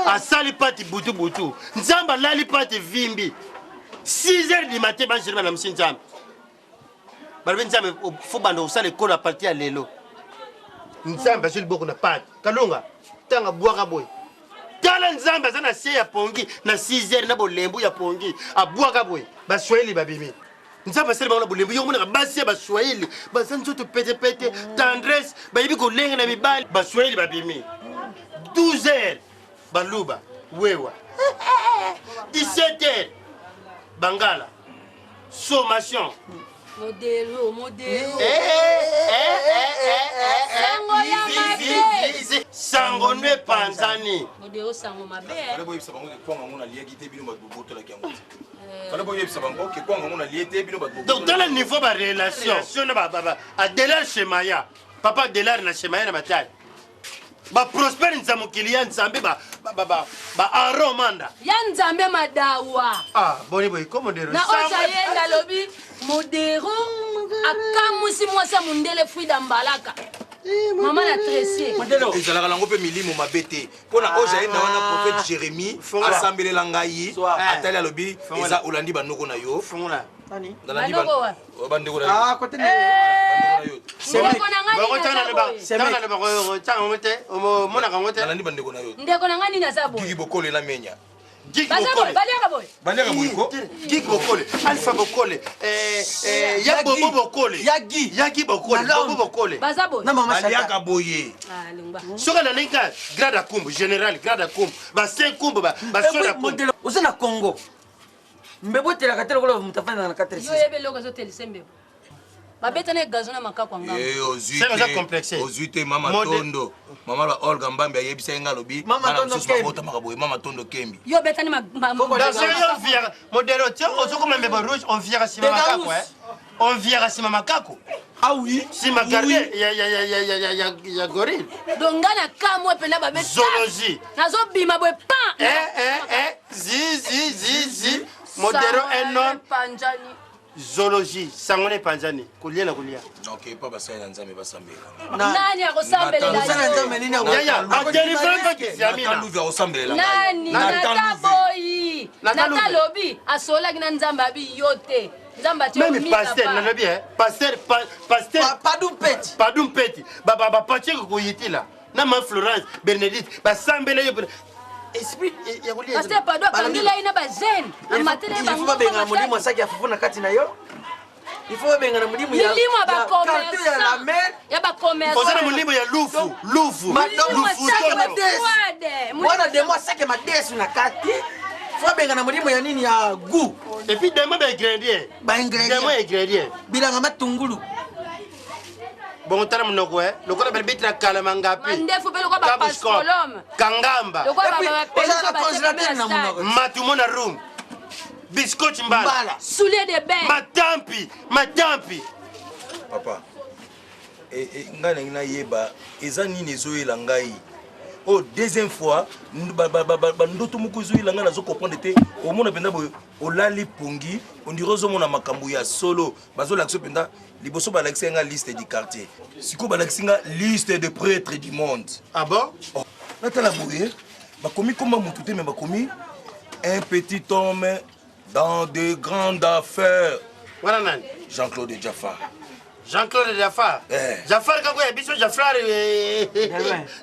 Asali pati butu butu. Nzamba lali pati vimbi. 6h du matin banjeli ba na msinzambe. Balbe nzambe fo bando usala ekole a partir ya lelo. Nzambe azuli boko na pati. Kalunga tanga bwaka boy. Tala nzambe azana se ya pongi na 6h na bolembu ya pongi. Abwaka boy. Ba Swahili babimi. Nzambe asali bango na bolembu yo mona basi ba Swahili. Ba sanzoto pete pete tendresse ba yibi ko lenga na mibali ba Swahili babimi. 12h baluba wewa. 17h Bangala. Sommation. Modelo. Sango ne panzani. Modelo sango mabe. Kale boye bisa bango kwanga ngona liaki te bino baboto la kyango. Kale boye bisa bango ke kwanga ngona liete bino baboto. Donc dans le niveau ba relation na ba a delar shemaya. Papa delar na shemaya na matali. Ba prosper nzamukili ya nzambe ba aromanda. Ya nzambe madawa. Boni boy comme de na oza yenda lobi modero akamusi mwasa mundele fuida mbalaka. Maman la tressé. ezalaka lango mpe milimo mabe te mpona oyo zayenda wana prophète jérémie asambelela ngai atali alobi eza olandi banoko na yo bandeko nalandi bandeko na yo ndeko na ngai nini aza boye gigi bokole na menya baliaka boyiko Gigi Bokole, Alpha Bokole, Bobo Bokole, Yagi Bokole, Bobo Bokole. Bazabo. Baliaka boye. Soka na lenga grade kumbu général grade kumbu ba 5 kumbu ba soda kumbu. Uzana Congo. Mbebo tela katelo ko mutafanya na 4. Yo yebe loko zo telisembe. babetana gazona makako ngamba ozwi te mama tondo mama la Olga Mbambi ayebisa nga lobi Mama Tondo Kembi mama Tondo Kembi yo betani modérateur ozokoma ba rouge on vient sima makako on vient sima makako ah oui sima garder ya gorille donga na kamwe pena babeta zoologie nazobima bwe pan zi modéro un homme panjani zoologie sangone panjani kulia na kulia donc pas basaya nzambe basambela nani akosambelela nani nataboyi natalobi asolaki na nzambe abi yo te nzambe même pasteur nalobi pasteur padum peti bapatie koyitila na ma Florence Bernadette basambela yo esprit ya kulia pasteur pado akangila ina bazene amatele bango babenga mulimo asaki afufuna kati na yo il faut benga na mulimo ya la mer ya ba commerce ozana mulimo ya lufu mwana demo asaki madesu na kati faut benga na mulimo ya nini ya goût et puis demo ba ingrédient bilanga matungulu bon tala munoko lokola berbitra kala mangapi mandefu pe lokola ba pascolom kangamba lokola ba congélateur na munoko matumona room biscotti mbala soulier de bain matampi papa ngai na yeba eza nini ezoyela ngai oh deuxième fois ndoto moko ezoyela ngai nazo comprendre te omona penda boye olali pongi ondire ozomona makambo ya solo bazolakisa penda liboso balakisi nga liste du quartier siko balakisi nga liste de prêtres du monde ah bon natala boye bakomi komba mutu te me bakomi un petit homme dans de grandes affaires. Voilà nani? Jean-Claude Jaffar. Jean-Claude Jaffar. Jaffar kako ya biso Jaffar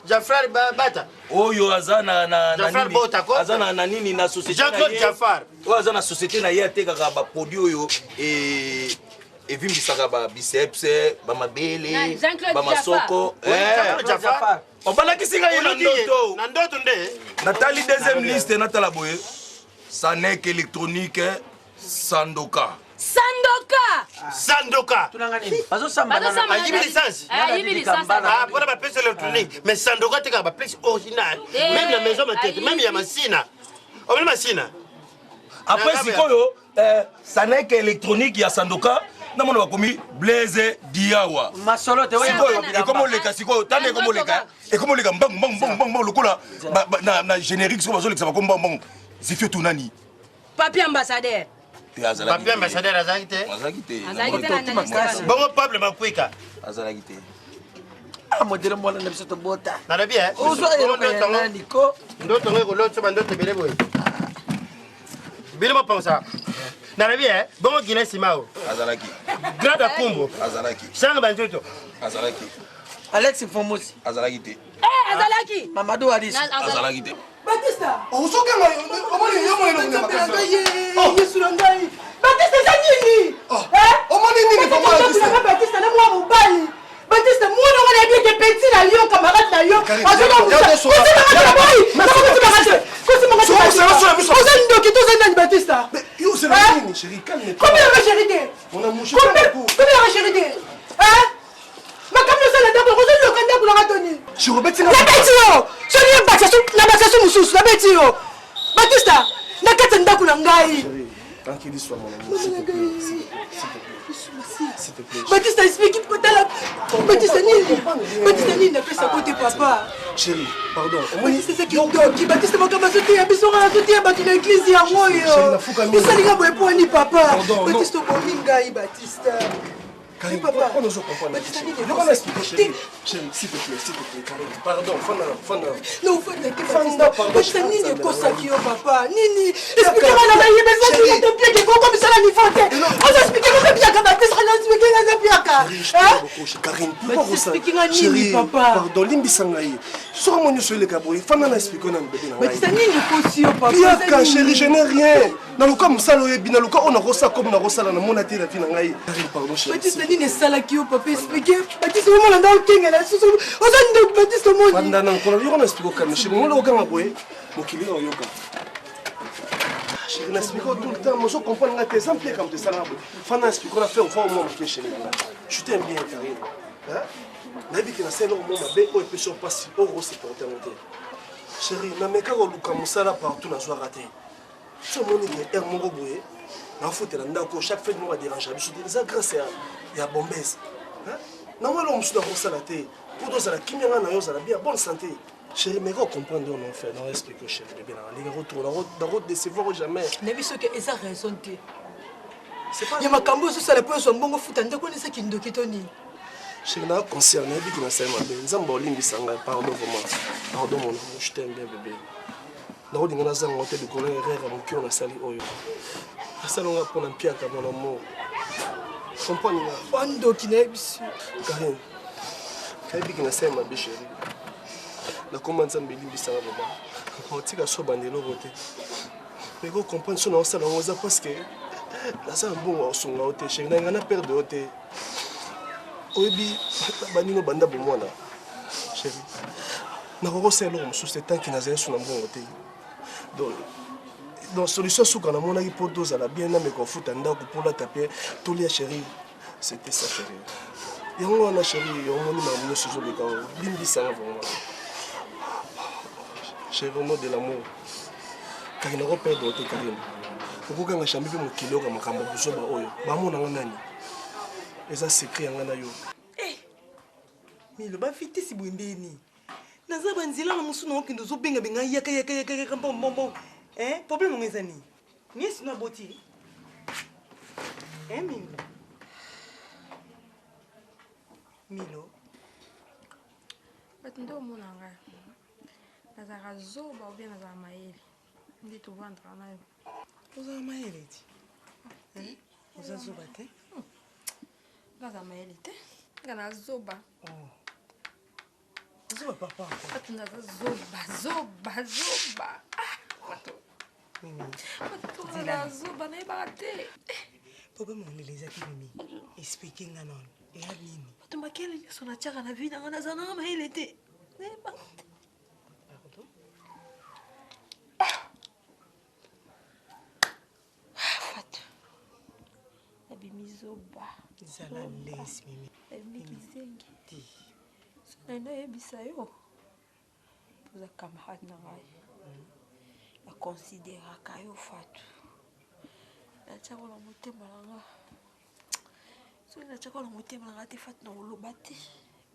Jaffar bata. Oyo azana na Jaffar bota ko. Azana na nini na société. Jean-Claude Jaffar. Oyo azana société na ye atekaka ba produit oyo evimbisaka ba biceps, ba mabele, ba masoko. Jean-Claude Jaffar. Obalakisi nga ye na ndoto. Na ndoto nde. Natali deuxième liste natala boye. Sanek électronique Sandoka. Tunanga nini? Bazosamba na ayibi licence. Ah, pour la pièce électronique. Mais Sandoka te ka ba pièce originale. Même la maison ma tête, même ya masina. O même masina. Après sikoyo Sanek électronique ya Sandoka namona bakomi Blaise Diawa. Masolo te sikoyo ekomo leka sikoyo tande ekomo leka mbang lokola na générique sikoyo bazoleka bakomba mbang. Zifio tunani. Papier ambassadeur. Papier ambassadeur azakite. Bongo Pablo Makwika. Azakite. Ah modelo mwana na biso to bota. Na rabi Ozo ero na niko. Ndoto ngeko lotso bandoto bele boy. Bele mo pensa. Na rabi bongo Guinée Simao. Azalaki. Grada Kumbo. Azalaki. Sanga banjoto. Azalaki. Alex Fomosi. Azalaki. Azalaki. Mamadou Aris. Azalaki. Batista. Osokenga omoni yo mwana na makasa. Yesu ngai. Batista zanini? Omoni nini kwa Batista? Batista na mwa mobali. Batista mwana wana bien que petit na yo camarade na yo. Batista. Yo c'est la nini chérie, calme-toi. Combien de charité? On a mouché combien de charité? Hein? Makamyo sala d'abord ozo lokanda kula ratoni. Je rebeti na betio. Soli baksasu na baksasu mususu na betio. Batista, na kata ndaku na ngai. Tranquille-toi mon amour. S'il te plaît. Batista explique pour la Batista ni na pesa côté papa. Chérie, pardon. Batista c'est qui Batista makamba sote ya biso ra sote ya batu na église ya moyo. Bisalinga boye poni papa. Batista bominga i Batista. Karim, on nous comprend. On explique, chérie. Chérie, s'il te plaît, Karim. Pardon, Fanda. Non, Fanda, pardon. Batista nini kosaki yo papa. Nini. Explique-moi na ye besoin de te pied que comme ça la ni fonte. On explique comment bien que Batista na explique na piaka. Hein? Karim, pourquoi ça? Chérie, pardon, limbisanga ye. Sors mon sur le caboy. Fanda na explique na bébé na. Batista nini kosi yo papa. Piaka, chérie, je n'ai rien. Na luka musalo ye bina luka on a rosa comme na rosa na mona te la vie na ngai. Karim, pardon, chérie. Batista nini salaki yo papa expliquer. Batista mo na ndao kinga na susu. Ozandi Batista mo. Fanda na kola yo na explique comme chérie. Mo loka ngaboye. Mokili na yoka. Chérie, na explique tout le temps. Moi je comprends nga tes exemples comme te ça là. Fanda explique on a fait au fond moi chérie. Je t'aime bien, Karine. Hein? Nabi qui n'a pas de moment, mais on peut se passer au gros supporter. Chérie, na meka ko luka musala partout na soir raté. Ce monde est un mongo boye. Na foute na ndako chaque fête moi dérange. Je suis déjà grâce à Bombès. Hein? Na moi l'homme sur la musala té. Pour dos à la kimia na yo za la bien bonne santé. Chérie, mais qu'on comprendre on fait, non explique chérie, bien les retour la route décevoir jamais. Nabi ce que esa raison té. C'est pas. Ya makambo so sala po so mbongo futa ndako ni sa kindo kitoni. Je suis concerné, je suis concerné. Je suis concerné. Pardon, pardon, mon amour, je t'aime bien, bébé. Je suis concerné. Je suis concerné. Je suis concerné. Je suis concerné. Mon amour. Comprends-moi. Quand tu es ici. Karine, je suis concerné, ma chérie. Je commence à me dire que je suis concerné. Mais vous comprenez ce que je suis concerné parce que je suis concerné. Je suis concerné. Oyebi banino banda bomwana chérie na koko selo mosusu tant que nazali sur na mbongo te donc solution suka na monaki po tozala bien na meko futa ndako mpo lata pe tolia chérie c'était ça chérie yango wana chérie omoni makambo nyonso ezoleka limbisanga vraiment chérie au nom de l'amour kaki nakoperdre te karine okokanga chambi mpe mokili oka makambo bozoba oyo bamonanga nani eza secret yanga na yo milo bafiti si bwendeni naza banzela na mosu na okende ozobengabenga yaka mbombo problème ngo eza nini nie sino aboti milo bato nde omona ngai nazalaka zoba obie nazala mayele nde tovandra na yo ozala mayele ti oza zoba te naza mayele te nga na zoba zoba papa bato naza zoba bato naza zoba nayebaka te problème olele ezaki mimi explike nga nono eya nini bato makele nyonso natiaka na vi nanga naza nanga mayele te nayebaka te fato nabimi zoba zala lesi mimi nabimi kizengi so naina yebisa yo oza camarade na ngai nakonsideraka yo fatu natiako na motema na nga soki natiako na motema na nga te fatu na koloba te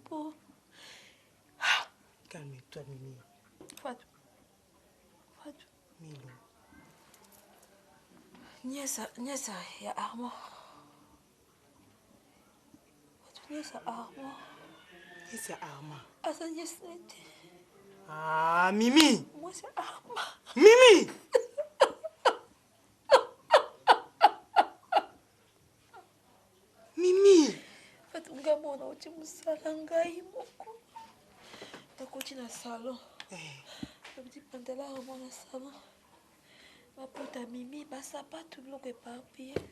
mpo calme-toi mimi fatu milo niesa ya armand niesa armand niesa armand aza niesa na te mimi mwasi armand mimi mimi fatu ngai mona oti mosala ngai moko nakoti na salon abiti pantala armand na salon baputa mimi basapatu biloko eparpille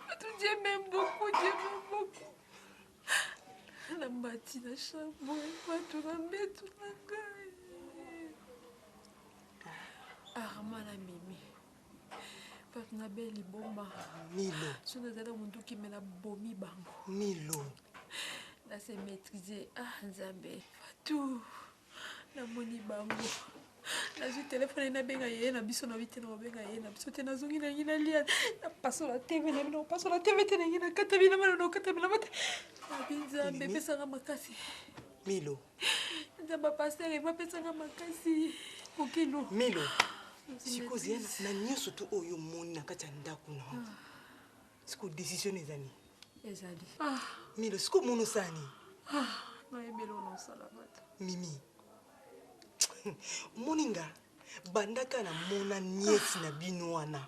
batu dieme beaucoup na mbati na chambre batu na mbetu na ngai armand na mimi batu na be liboma milo so nazali mundu kimela bomi bango milo nase maîtriser nzambe batu namoni bango nazwi telefone nabenga ye na biso na wite na babenga ye na biso te nazongi na ngi nalia napasola tv na bino pasola tv te na ngi nakata bino mana na okata bino mate nabi nzambe epesanga makasi milo nzambe paster emapesanga makasi mokilo milo sikozi ya na nyonso to oyo omoni na kati ya ndako na siko décision ezali ezali milo siko omoni osani nayebeli ona osala bato mimi moninga bandaka na mona niesi na bino wana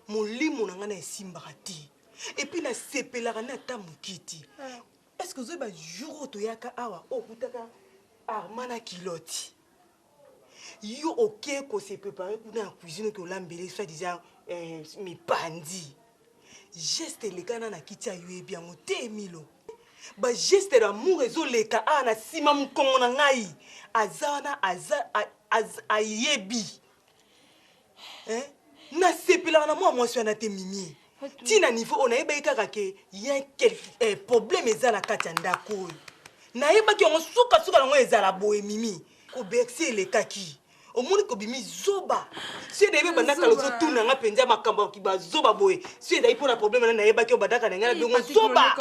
molimo na nga na esimbaka te epuis nasepelaka nde ata mokiti est ce que ozoyeba jour oyo toyaka awa okutaka armand na kiloti yo oke kose prépare kuna na cuisine oke olambele soit disant mipandi geste elekana na kiti ayoyebi yango te milo bageste d'amour ezoleka awa na nsima mokongo na ngai aza wana ayebi nasepelaka na mwa mwasi wana te mimi ntina niveau oyo nayebaki kaka ke ya problème eza na kati ya ndako oyo nayebaki yango sukasuka nango ezala boye mimi kobersi elekaki omoni kobimi zoba si edayebi bandaka lozotuna nga mpenza makambo kiba zoba boye si edayi mpona problème na nayebaki oyo bandaka na ngai na bengo zoba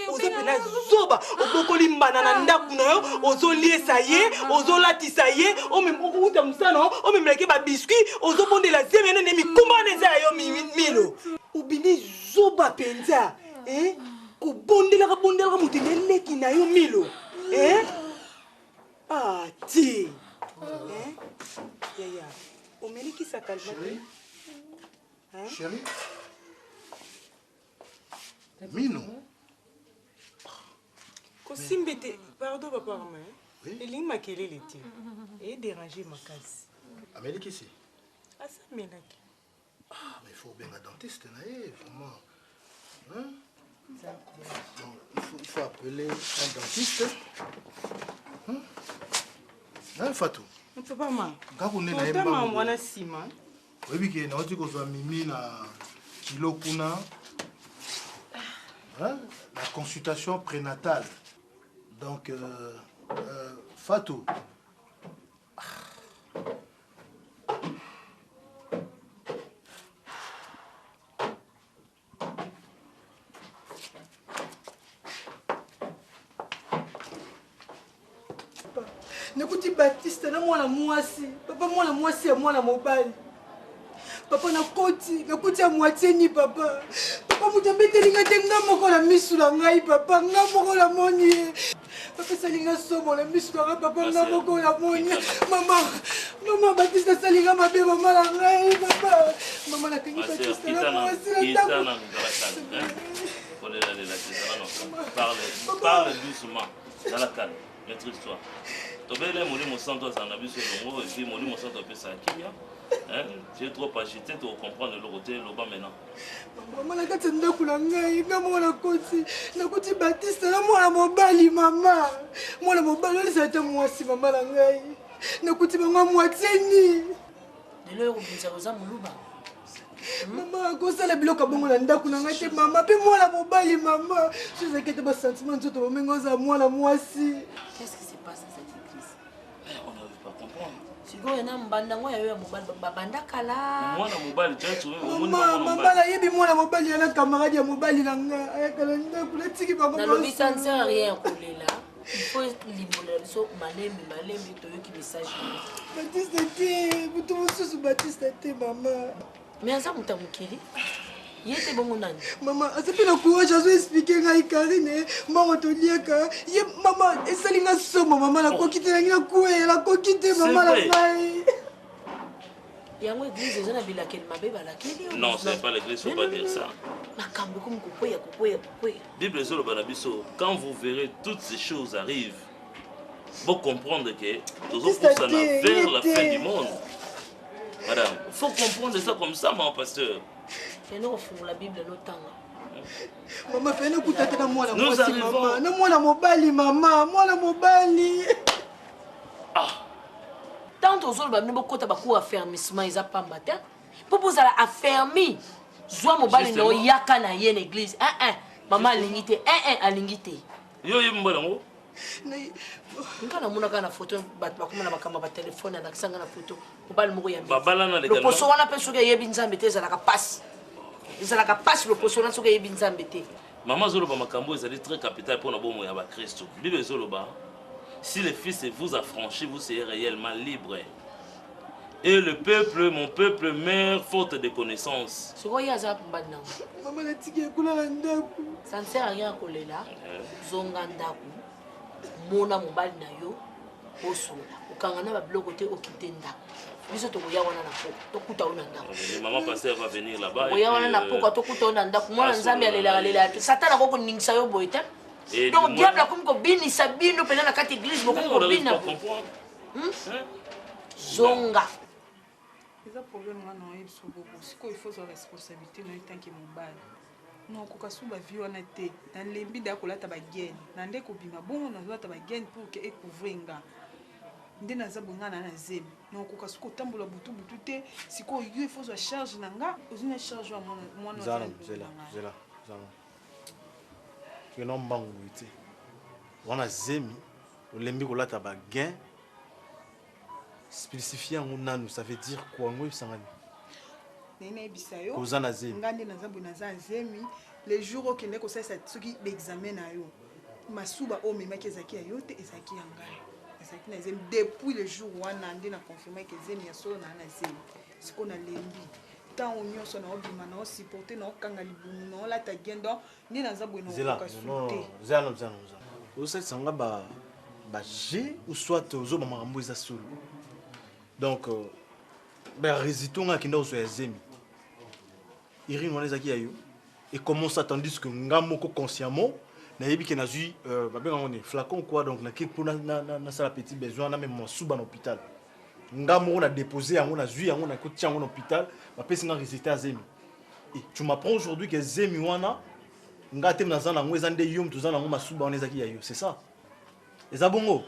oza mpena zoba obokoli mbana na ndako na yo ozoliesa ye ozolatisa ye outa mosana omemelaki babiskuit ozobondela zemene ne mikumba wana eza ya yo milo obimi zoba mpenza kobondelaka moto neleki na yo milo ti yaya omelikisa kalmate Chérie Mino kosimbi te pardon papa Romain elingi makelele te edéranger makasi amelikisi asamelaki mais il faut bien un dentiste vraiment hein? Donc, il faut appeler un dentiste hein, Fatou papa ma otama mwana nsima oyebi ke nauti kozwa mimi na kilo kuna hein? La consultation prénatale donc Fatou nakuti Baptiste na mwana mwasi papa mwana mwasi ya mwana mobali papa nakuti ya moitié ni papa mutu abetelinga te nga moko na misu na ngai papa nga moko na moni ye papa esalinga somo na misu na ngai papa nga moko na moni ye mama Baptiste asalinga mabe mama na ngai papa mama nakangi Baptiste na mwasi na ndako Parle doucement, dans la calme, maîtrise-toi. Tobele molimo santo azana biso longo et puis molimo santo pesa kimia. Tu es trop agité pour comprendre le côté loba maintenant. Maman na kati ndako na ngai nga mwana koti nakuti Baptiste na mwana mobali mama mwana mobali olisa ata mwasi mama na ngai nakuti mama moitié ni lelo okubisa koza moluba mama kosala biloko bongo na ndako na ngai te mama mpe mwana mobali mama sozaki te basentiment nzoto bomengo oza mwana mwasi. Qu'est-ce qui se passe dans cette église? On n'arrive pas à comprendre. Sikoyo na mbanda ngo yayo ya mobali babanda kala mwana mobali tu mama nayebi mwana mobali yana camarade ya mobali na nga ayakala ndako natiki bango nalobi ça ne sert à rien kolela il faut limbolela biso malembi toyoki message Baptiste te butu mosusu Baptiste te mama mais aza moto mokili ye te bongo nani mama aza mpe na courage azoexplike ngai Karine mama toliaka ye mama esalinga somo mama nakoki te nangi nakuya nakoki te mama na ngai yango église eza na bilakeli mabe balakeli non c'est pas l'église faut pas dire ça makambo comme kokwea Bible ezoloba na biso quand vous verrez toutes ces choses arrivent vous comprendre que tozopusana vers la fin du monde. Madame, il faut comprendre ça comme ça, mon pasteur. La Bible maman fait nous kuta na mwana mwasi mama na mwana mobali mama mwana mobali tant aux autres nous beaucoup tabakou affermissement ils a pas matin pour vous aller affermi joie mobali no yaka na ye l'église maman alingité alingité yo yimbalango ngana muna kana photo bat bakoma na bakamba ba téléphone na kisanga na photo mobali moko ya babala na legalement le poso wana pe soki yebi nzambe te ezalaka passe le poso wana soki yebi nzambe te maman zoloba makambo ezali très capital pour na bomo ya ba Christ Bible zoloba si le fils vous a franchi vous serez réellement libre et le peuple mon peuple meurt faute de connaissance soki yaza mbadna maman la tiki kula na ndako ça ne sert à rien kolela zonga ndako mona mobali na yo osola okanga na babiloko te okite ndako biso tokoya wana na poko tokuta ona ndako maman pasteur va venir là-bas oya wana na poko tokuta ona ndako mwana nzambe alela satana ko koningisa yo boye te donc diable akomi kobinisa bino pena na kati église bokomi kobina zonga eza problème wana oyebi so boko sikoyo il faut zwa responsabilité na yo tanke mobali non kokasu bavi wana te nalembi da kolata bagene na nde kobima bongo nazolata bagene pour ke ekouvre nga nde naza bonga na zemi nakoka soki otambola butu te sikoyo yo ifozwa charge na nga ozwi na charge wa mwana zela kena mbangu te wana zemi olembi kolata bagain spécifié yango nanu ça veut dire quoi ngo ebisangani nayebisa yo koza na zemi nga nde naza boye naza zemi les jours okende kosalisa soki baexamen na yo masuba oyo omemaki ezalaki ya yo te ezalaki ya ngai ezalaki na zemi depuis le jour wana nde na confirme ke zemi ya solo naa na zemi sikoyo nalembi ntango nyonso naobima naosupporte naokanga libumu naolata gen donc nde naza boye naokoka su te zela osalisa nga baje ou soit ozoma makambo eza solo donc résultat nga akenda ozwa ya zemi irine wana ezalaki ya yo et comment ça tandis que nga moko consciemment nayebi ke nazwi babengango ne flacon quoi donc nake mpo nasala petit besoin na même masuba na hôpital nga moko na déposé yango nazwi yango nakotia yango na hôpital bapesi nga résultat ya zemi et tu m'apprends aujourd'hui que zemi wana nga te naza nango eza nde yo toza nango masuba wana ezalaki ya yo c'est ça eza bongo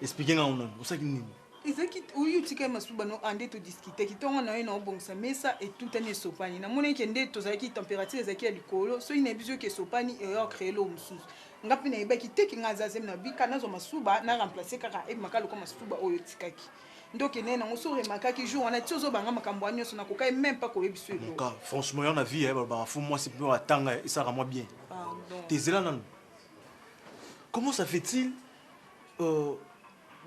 explique nga ngo nani osaki nini ezaki oyo tika masuba no ande to discuter kitongo na yo na obongisa mesa etutani esopani namoni ke nde tozalaki température ezalaki ya likolo so ina biso ke esopani eyo créer lo mosusu nga mpe nayebaki te ke nga aza zemi na bika nazwa masuba na remplacer kaka ebimaka loko masuba oyo tikaki ndoke nene nango so remakaki jour wana ti ozobanga makambo wana nyonso nakokai même pas koyebi so eloko franchement yo na vie bafu moi c'est pour atanga esaka moi bien tezela nanu comment ça fait-il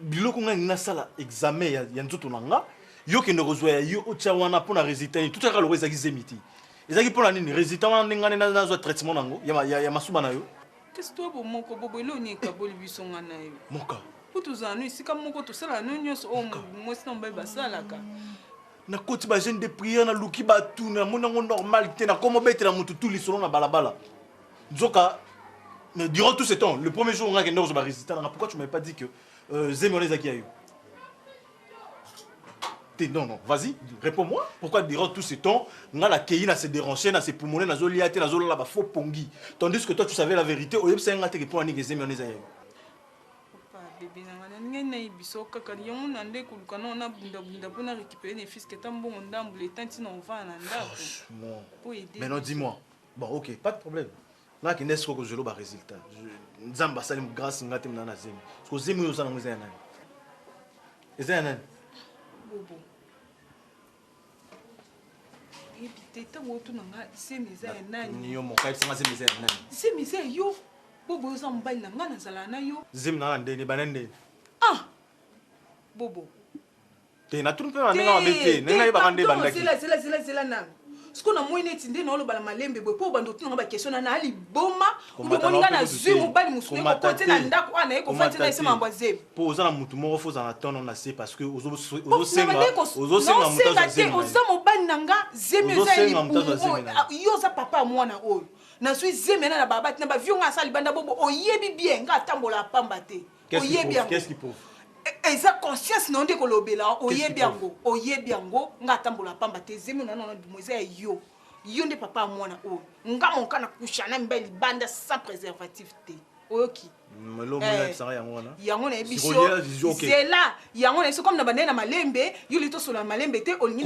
biloko nga nasala examen ya nzoto na nga yo kende kozwa ya yo otia wana mpona résultat ni tutaka loko ezalaki zemi te ezalaki mpona nini résultat wana ndenge nga nazwa traitement nango ya masuba na yo kasi to bo moko bobo eloni ekaboli biso nga na yo moka po tozala no esika moko tosala no nyonso oyo mwasi na mobali basalaka nakoti bagene de priere naluki batuna namoni yango normal te nakoma obetela motu tu lisolo na balabala nzoka mais durant tout ce temps le premier jour nga kende kozwa barésultat nanga pourquoi tu m'avais pas dit que zemi wana ezalaki ya yo non vas-y réponds-moi pourquoi durant tout ce temps nga nakei na se déranger na se pulmoner nazolia te nazolala bafaux pongi tandis que toi tu savais la vérité oyebisa nga te ke mpo aniki zemi wana eza ya yo bebe nanga naningai nayebiso kaka yango na nde koluka no nabundabunda mpo na récupérer ne fiske ta mbongo ndambula eta ntina ovana na ndako po ede maintenant dis-moi bon ok pas de problème nga kende esiko kozwelo barésultat nzambe asali grâce nga te mna na zemi siko zemi oyo oza nango eza ya nani eza ya nani bobo yebi te ntango otuna nga zemi eza ya nani yo moka yebisanga zemi eza ya nani zemi eza ya yo bobo oza mobali na nga nazala na yo zemi nanga ndeni bana ndeni bobo te natuni mpe bandenge mabe te ndenge nayebaka nde bandaki zela nanga siko na moi neti nde naolobala malembe boye mpo bando otunanga bakestion na aliboma ubemoni nga nazwi mobali mosusu ekokote na ndako wana ekofandi na ese mambo ya zemi mpo oza na motu moko fo ozala na tono na se parce que ozosenga te oza mobali na nga zemi eza elibumu yo oza papa ya mwana oyo nazwi zemi yana na baba te na bavio nga asa libanda bobo oyebi bien nga atambola apamba te oyebi yango eza conscience na yo nde kolobela oyebi yango nga atambola pamba te zemi na nana bimo eza ya yo nde papa ya mwana oyo nga monka na kusha na mibali libanda sans préservatif te oyoki yango nayebi zela yango nayebi comme na bandele na malembe yo li tosola na malembe te olingi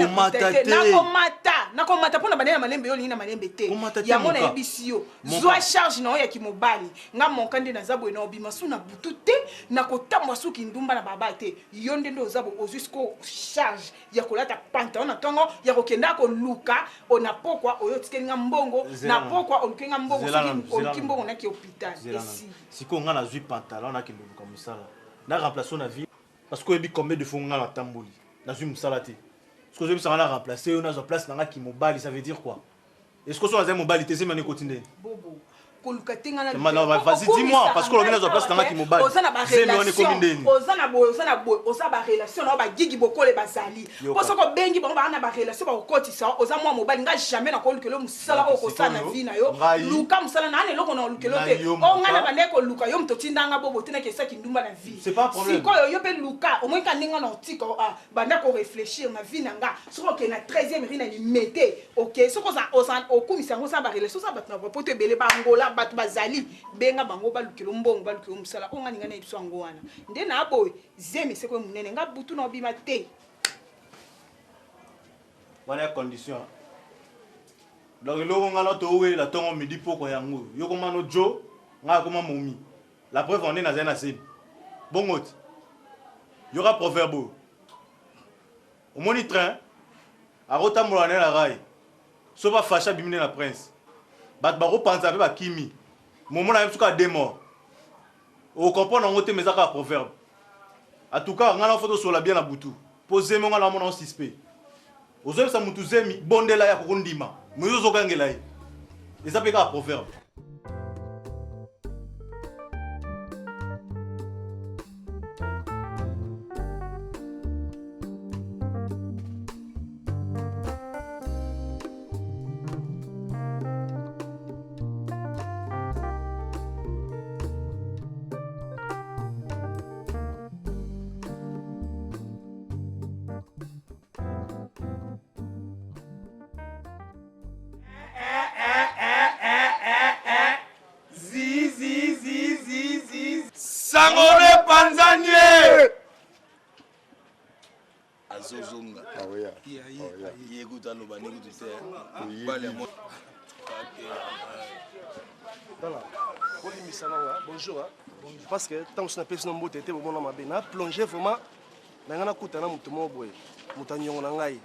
nakomata mpo na bandele na malembe yo olingi na malembe te yango nayebi si yo zwa charge na yo ya kimobali nga monka nde naza boye na obima su na butu te nakotambwa suki ndumba na baba te yo nde oza boye ozwi siko charge ya kolata pantalon na ntongo ya kokenda koluka na pokwa oyo otikeli nga mbongo na pokwa olukeli nga mbongo soki oluki mbongo naki hôpital esi siko nga nazwi pantalon nakende luka mosala na remplace na vie parce que oyebi combien de fois nga natamboli nazwi mosala te siko oyebisanga na remplace oyo nazwa place nanga kimobali ça veut dire quoi est ce que so nazali mobali te semane ekoti ndeni koluka te nga vas-y dis-moi parce que olobi nazwa place nanga kimobali semane ekomi ndeni oza na boye oza barelation nao bagigi bokole bazali mpo soki obengi bango baa na barelation bakokotisa oza mwa mobali nga jamais nakolukelo mosala oyo kosala na vie na yo luka mosala na ana eloko na olukelo te o nga na bandeki koluka yo moto otindanga bobo te naki esaki ndumba na vie sikoyo yo mpe luka omoyika ndenge na otika bandaki orefléchir na vie na nga soki okende na 13e ri na limete ok soki okumisa yango oza barelation oza bato na bapoto ebele bangola bato bazali benga bango balukelo mbongo balukelo musala o ngani ngana ebiso yango wana nde na boye zemi seko munene nga butu na obima te wana condition donc eloko nga na towelela ntongo midi poko yango yo koma no jo nga koma momi la preuve on est nazali na seni bongo ti yoka proverbe oyo omoni train akotambola ne na rai so bafashe abimi na prince bato bakopanza mpe bakimi momona ye suka de mort okomprendre yango te mezaka ya proverbe en tout cas nga na fo tosola bien na butu mpo zemi nga na mona o suspect ozoyebisa mutu zemi bondela ya kokondima moyo ozokangela ye eza mpe kaka proverbe Sangone Panzanie azozonga yekuta loba nekutute bonjour parce que tant que je n'ai pas de été bon ma bena plonger vraiment na ngana kutana mutu mo boye mutu nyongo na ngai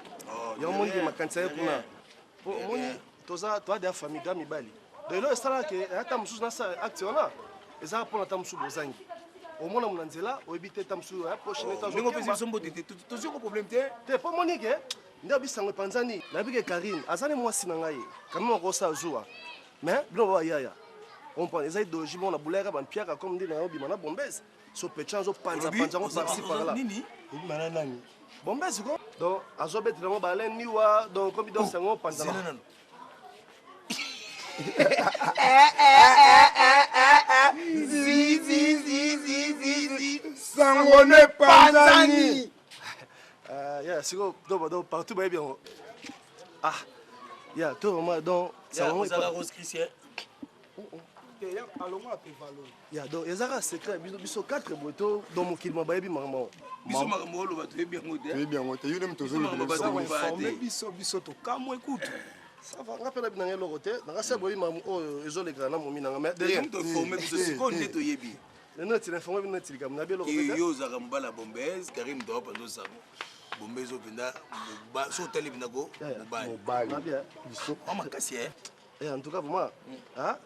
yo moni makanisa ye kuna moni toza toi de famille dami bali de lo sala ke ata musu na sa actiona eza pona ta musu bozangi omona muna nzela oyebite ta musu ya prochaine étage ningo pesi sombo te tozo ko problème te po moni ke nda bisango panzani na bike Karine azane mwasi na ngai kama ko sa jour mais bino ba yaya on prend les aides de jibon na boulera ban pierre comme dit na obi mana bombes so pechan zo panza on par-ci par-là nini obi mana nani bombes ko donc azobet na balen niwa donc comme dans sango panza Sangone Panzani. Yeah, c'est donc partout bah bien. Ah, yeah, tout vraiment donc ça va rose Christian. Ya donc ezaka secret biso 4 boto dans mon kilma ba yebi maman. Biso makambo lo bato yebi yango te. Yebi yango te, yo dem tozo le biso to kamo écoute. Ça va rappelle bien le côté, na sa boyi maman o ezole grana momi na mais derrière to former biso siko ndeto yebi. Non, tu l'informes bien tu comme na bien le côté. Yo za kambala bombez Karim do pa ndo sabo. Bombez openda ba so tele binago mobile. Na bien. Biso mama kasi eh en tout cas vraiment hein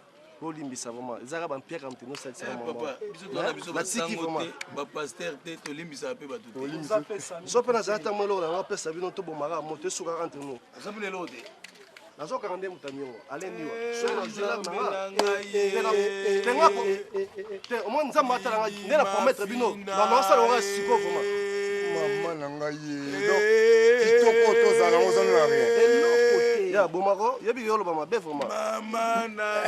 olimbisa vraiment ezaka ba pierre comme teno ça vraiment papa biso tona biso ba sango te ba pasteur te to limbisa pe ba tout so pena za ta molo na pesa bino to bomara moto suka entre nous ça peut le te nazo karande mutamio aleniwa so na zela na omon nzamba atala ngai ndena promettre bino na nasala nga siko vraiment mama na ngai donc kitoko tozala ozana na rien ya bomako yebi yolo ba mabe vraiment mama na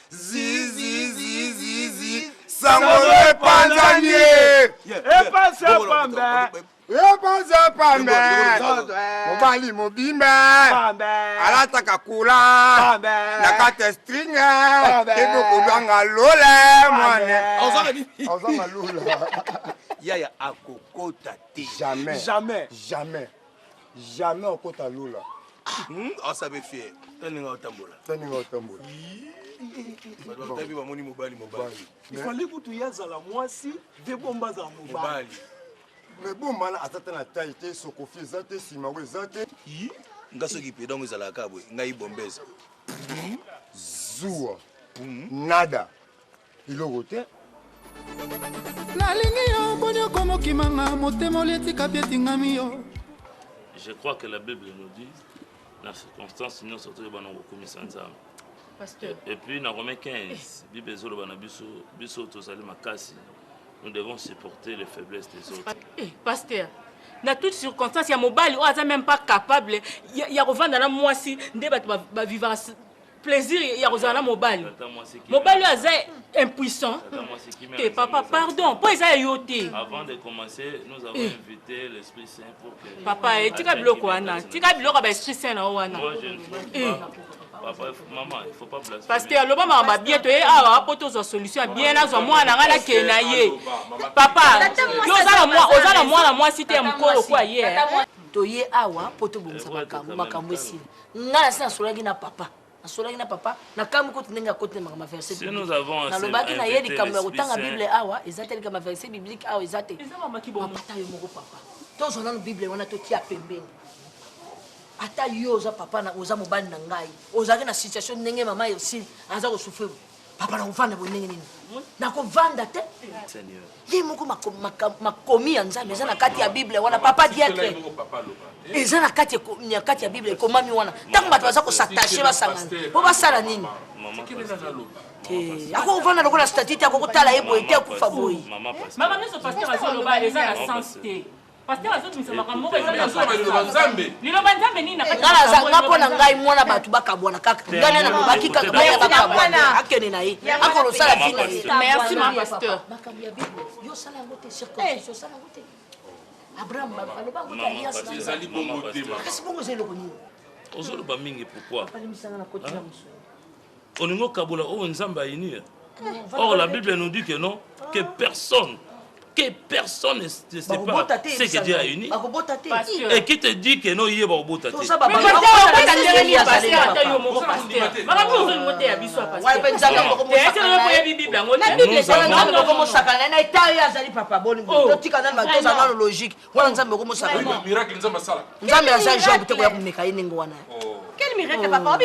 zizi Sangone Panzanie. Epase pambe. Epase pambe. Mobali mobimbe. Alataka kula. Nakate stringa. Ebo kudanga lole mwane. Ozanga lula. Yaya akokota te. Jamais okota lula. On savait faire. Taninga otambola. Il fallait que tu y ailles à la moisi de bombes à mobile. Mais bon, mal à ta taille, sokofi, zate, simawe, zate. Ngaso ki pedon ezala kabwe, ngai bombeza. Zoua. Nada. Ilogote. nalingi yo bonyo komokimanga motema oletika bietingami yo. Je crois que la Bible nous dit, dans ces circonstances, nous sommes tous les commis ensemble. Et puis, dans Romains 15, nous devons supporter les faiblesses des autres. Pasteur, dans toutes circonstances, il y a mobile, on n'est même pas capable. Il y a revendre dans la moitié, de vivre plaisir, il y a revendre dans mobile. Mobile, est impuissant. Papa, pardon, pourquoi ça yoté? Avant de commencer, nous avons invité l'Esprit Saint pour que... Papa, tu as bloqué, tu as bloqué l'Esprit Saint. Moi, je ne sais pas. Papa, maman, il faut pas blasphémer. Pasteur, le maman m'a bien tué. Ah, pour toute solution, bien à moi, on a la kenaye. Papa, moi, si t'es encore quoi hier. Toye awa, poto bonza makambo esi. Nga na solaki na papa. Na solaki na papa, na kamu ko tinenga kote ma verset. Si nous avons na lobaki na yedi kambo utanga Bible awa, ezateli kama verset biblique awa ezate. Papa ta yo moko papa. To zona no Bible wana to tia pembeni. Ata yo za papa na oza mobali na ngai. Ozaki na situation ndenge mama yosi aza ko souffrir. Papa na uvanda bonenge nini? Na ko vanda te. Seigneur. Ye moko makomi ya nzambe eza na kati ya Bible wana papa diatre. Eza na kati ya Bible ekomami wana. Tango bato baza kosattache basangana. Po basala nini? Ako uvanda lokola statut ako kotala ye boye te akufa boye. Maman ne se pasteur azoloba eza na sens te. Pasteur azobimisa makambo moko eza na nzambe. Liloba nzambe nini na kati ngala zanga mpona ngai mwana bato bakabwana kaka ngana na lobaki kaka baya bakabwana akene na ye akolosala vi na ye. Merci ma pasteur. Makambo ya Bible yo sala yango te circoncision sala yango te. Abraham aloba ngo ta alias na ezali bongo te ma. kasi bongo ezali lokoni. Ozoloba mingi pourquoi? Palimisanga na koti na musu. Olingo kabola o nzamba ayini. Or la Bible nous dit que non, que personne ne sait pas ce que Dieu a uni. Et qui te dit que non, il y a beaucoup de choses. Quel miracle papa?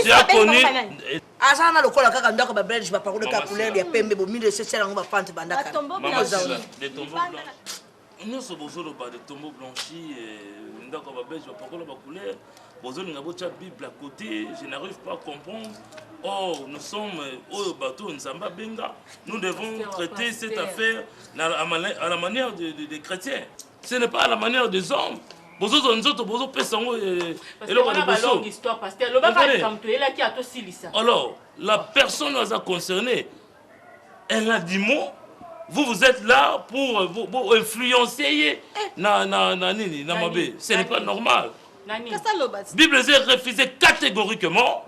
Azana lokola kaka ndako ba belge ba parole ka couleur ya pembe bo 1700 ngo ba fante bandaka. Des tombeaux blancs. Nous sommes des tombeaux blanchis et ndako ba belge ba parole ba couleur. Bozo nga bocha Bible à côté, je n'arrive pas à comprendre. Oh, nous sommes au bateau Nzamba Benga. Nous devons traiter cette affaire à la manière des chrétiens. Ce n'est pas à la manière des hommes. Alors, la personne nous a concerné. Elle a dit moi, vous êtes là pour influencer ce n'est pas normal. La Bible a refusé catégoriquement.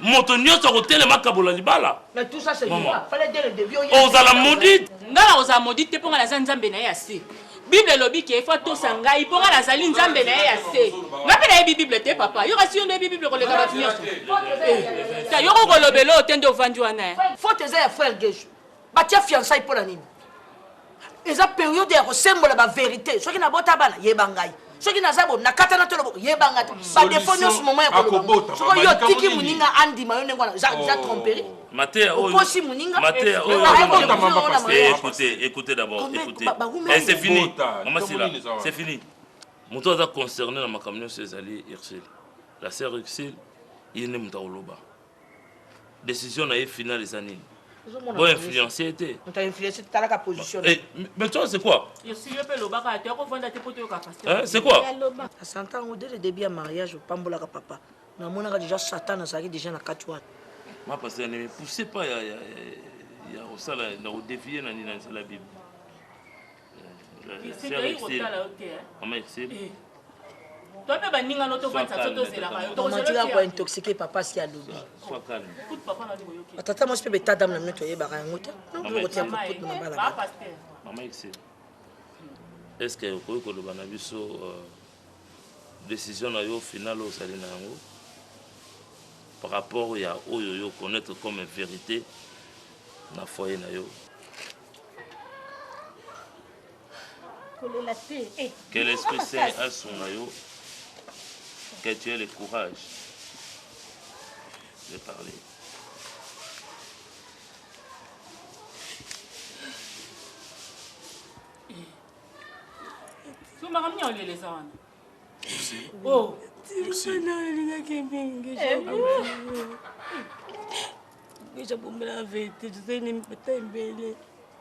Montonio sur hôtel Makabola Libala. Mais tout ça c'est quoi? Fallait dire le début. On a la maudite. Non, on a maudite pour la Zanzambe na yasi. Bible lobi qui faut to sangai pour la Zali Nzambe na yasi. Rappelle la Bible te papa. Il y aura si on a Bible pour les gars finir. Ta yoro golobelo tende ovandu wana. Faut tes frères Gejo. Ba tia fiançailles pour la nini. Eza période ya kosembola ba vérité. Soki na bota bana yebangai. Soki na zabo na katana to lobo yebanga te. Ba défonio ce moment ya kolobota. Soki yo tiki muninga andi mayone ngwana za tromperie. Matéa, écoutez d'abord, écoutez. C'est fini. Maman, c'est fini. Mon tour a concerné ma camion Césalie Ursule. La sœur Ursule, il n'est pas au décision est finale des années. Bon, influencé était. On t'a influencé, tu as la position. Mais toi, c'est quoi? C'est quoi? À 100 ans, dès le début du mariage, au Pambola papa. Nous avons déjà Satan, nous avons déjà la Katouan. Ma parce que ne poussez pas, il y a ça là, on dévié dans la Bible. Maman Excel. Toi, tu vas venir à notre fan, ça te là. Tu vas pas intoxiquer papa si à l'oubli. Sois calme. Écoute, papa, là, attends, moi je peux être dame, nous tu es barré en hauteur. Non, je retiens pour toute ma balle. Maman Excel. Est-ce que vous pouvez que le banabiso décision au final au salé nango par rapport à oyo connaître comme vérité na foyer na yo? Que l'Esprit Saint a son ayo, que tu aies le courage de parler. Tu m'as ramené en les ans. Oh, Déjà pour me la vérité, je sais même pas embêter.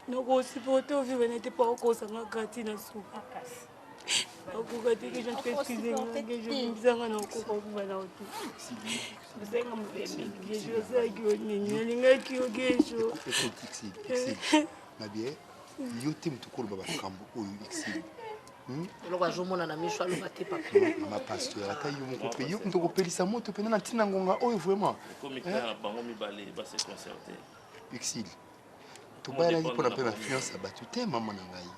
Non, aussi pour te vivre n'était pas au cause de ma gâterie dans sous. Au cas que je ne fais excusez moi, que je me disais non au cas où voilà tout. Je sais comme je sais que ni nga ki ogesho. Ma bien, yo tem to ko baba kambo oyo exil. eloko azomona na miso aloba te papa mama pasteur ata yo moko mpe yo ndokopelisa moto mpena na ntina ngonga oyo vraiment exile tobayelaki mpona mpe bafiance ya bato te mama na ngai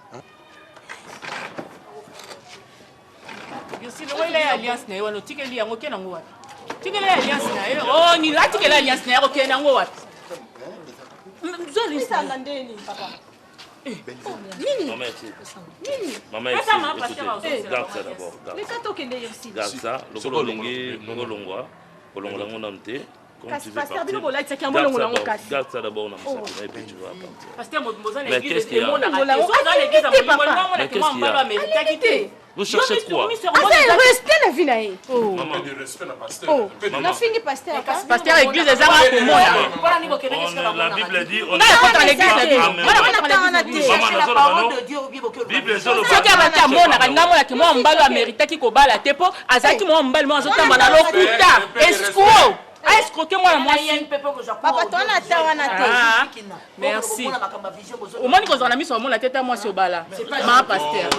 yosile alliance na ye wana otikeli yango oke nango wapi tikeli alliance na ye o nini atikeli alliance na ye okende nango wapi zolisanga ndeni papa Maman, garde ça d'abord. Garde ça, le longwa, comme tu veux partir. Garde ça d'abord, on a et puis tu vas partir. Mais qu'est-ce qu'il y a? Vous cherchez quoi? Restez la vie naïe. Maman, pasteur église les armes pour moi. La Bible dit on soki abaki amonaka nga amonaki mwa mobali ameritaki kobala te mpo azalaki mwa mobali mwa azotamba na lokuta escro aescroke mwana mwasi merci omoni kozala na miso omona te ta mwasi obala ma paster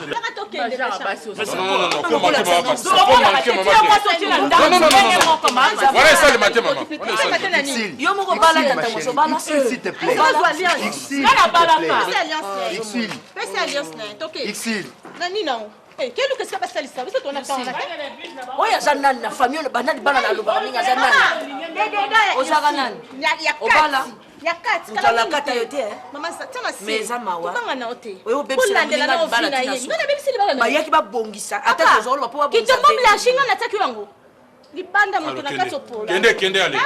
yo moko bala tata mwasi obala s'il te plaît oyo aza nani na famille oyo banani bana na alobaka mingi aza nani ozaka nani obala moto alakata yo te mais eza mawa oyo obebisela moninga libala tina so bayaki babongisa ata tozoloba mpo babongisakitobomlashinga nataki yango libanda moto na kati opola kende ale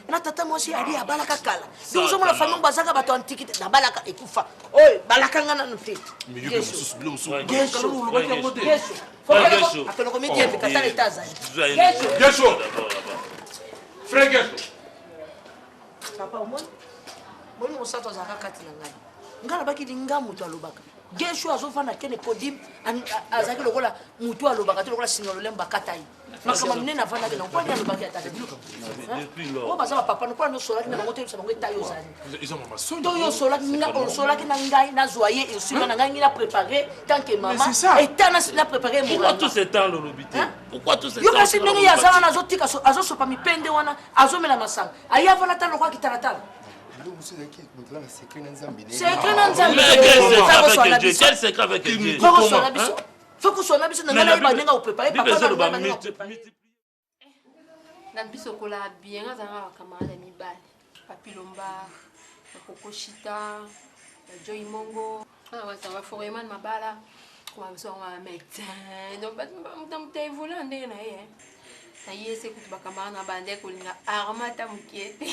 na tata mwasi ali abalaka kala bizomona famille bazaka bato antikité nabalaka ekufa oyo balakanga nano te akonokomitiembe katala eta azali papa omoni moni mosato azalaka kati na ngai ngai nabaki linga moto alobaka gesho azofanda kene podium azalaki lokola motu alobaka te lokola singololembo bakata ye makambo minene avandaki nango mponi alobaki atata oyo baza bapapa mpona nosolaki na bango te yosa bango etai ozali to yo osolaki na ngai nazwa ye esika na ngai ngi na préparé tant que mama eta na préparé yo kasi ndenge ye aza wana azotika azosopa mipende wana azomela masanga aye avanda ta lokola kitalatala secret na nzambe quel secret avec Dieu? Faut que soit biso na ngala ba ndenga oprepare papa na biso kola bien azanga camarade mibali papilomba kokoshita Joy Mongo ça va foreman mabala kwa biso wa médecin donc mutamta evolue ndenge na ye na yese kutu bakamara na bande kolinga armata mukiete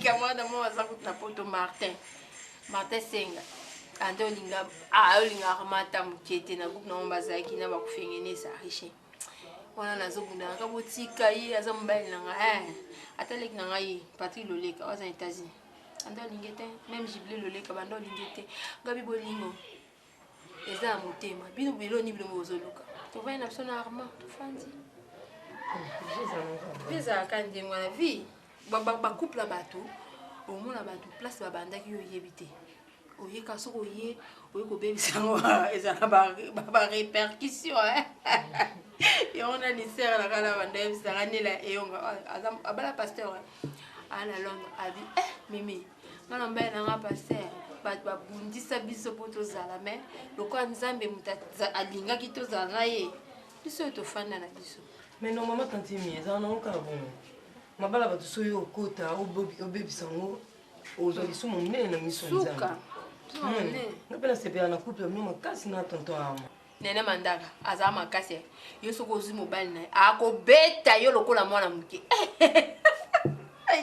camarade mo aza kutu poto Martin Senga ande olinga armata mukiete na groupe na bazaki na bakufengenesa riche wana nazobundaka botika ye aza mobali nanga ataleki na ngai Patrick Loleka aza États-Unis ande olinge te même Jiblé Loleka bande olinge te ngabi bolingo eza ya motema bino biloni bilongo ozoluka tovai na biso na arma tofandi ezalaka ndenge wana vi bakouple bato omona bato place babandaki yo oyebi te oyeka soki oye kobebisa yango ezala barépercussion yango na nisere na kala banda yebisaka nela eyonga abala paster ana Londres abi mimi ngana mbaye nanga paster bato babundisa biso mpo tozala me lokola nzambe moto alingaki tozala na ye biso oyo tofanda na biso mais non mama tantimi ezala nango kaka bongo mabala bato soki okota obebisa yango ozwa lisumu monene na miso nzambe ngape nasepela na couple mio makasi na tonton ama nene mandaka azala makasi yo soki ozwi mobali na ye akobeta yo lokola mwana moke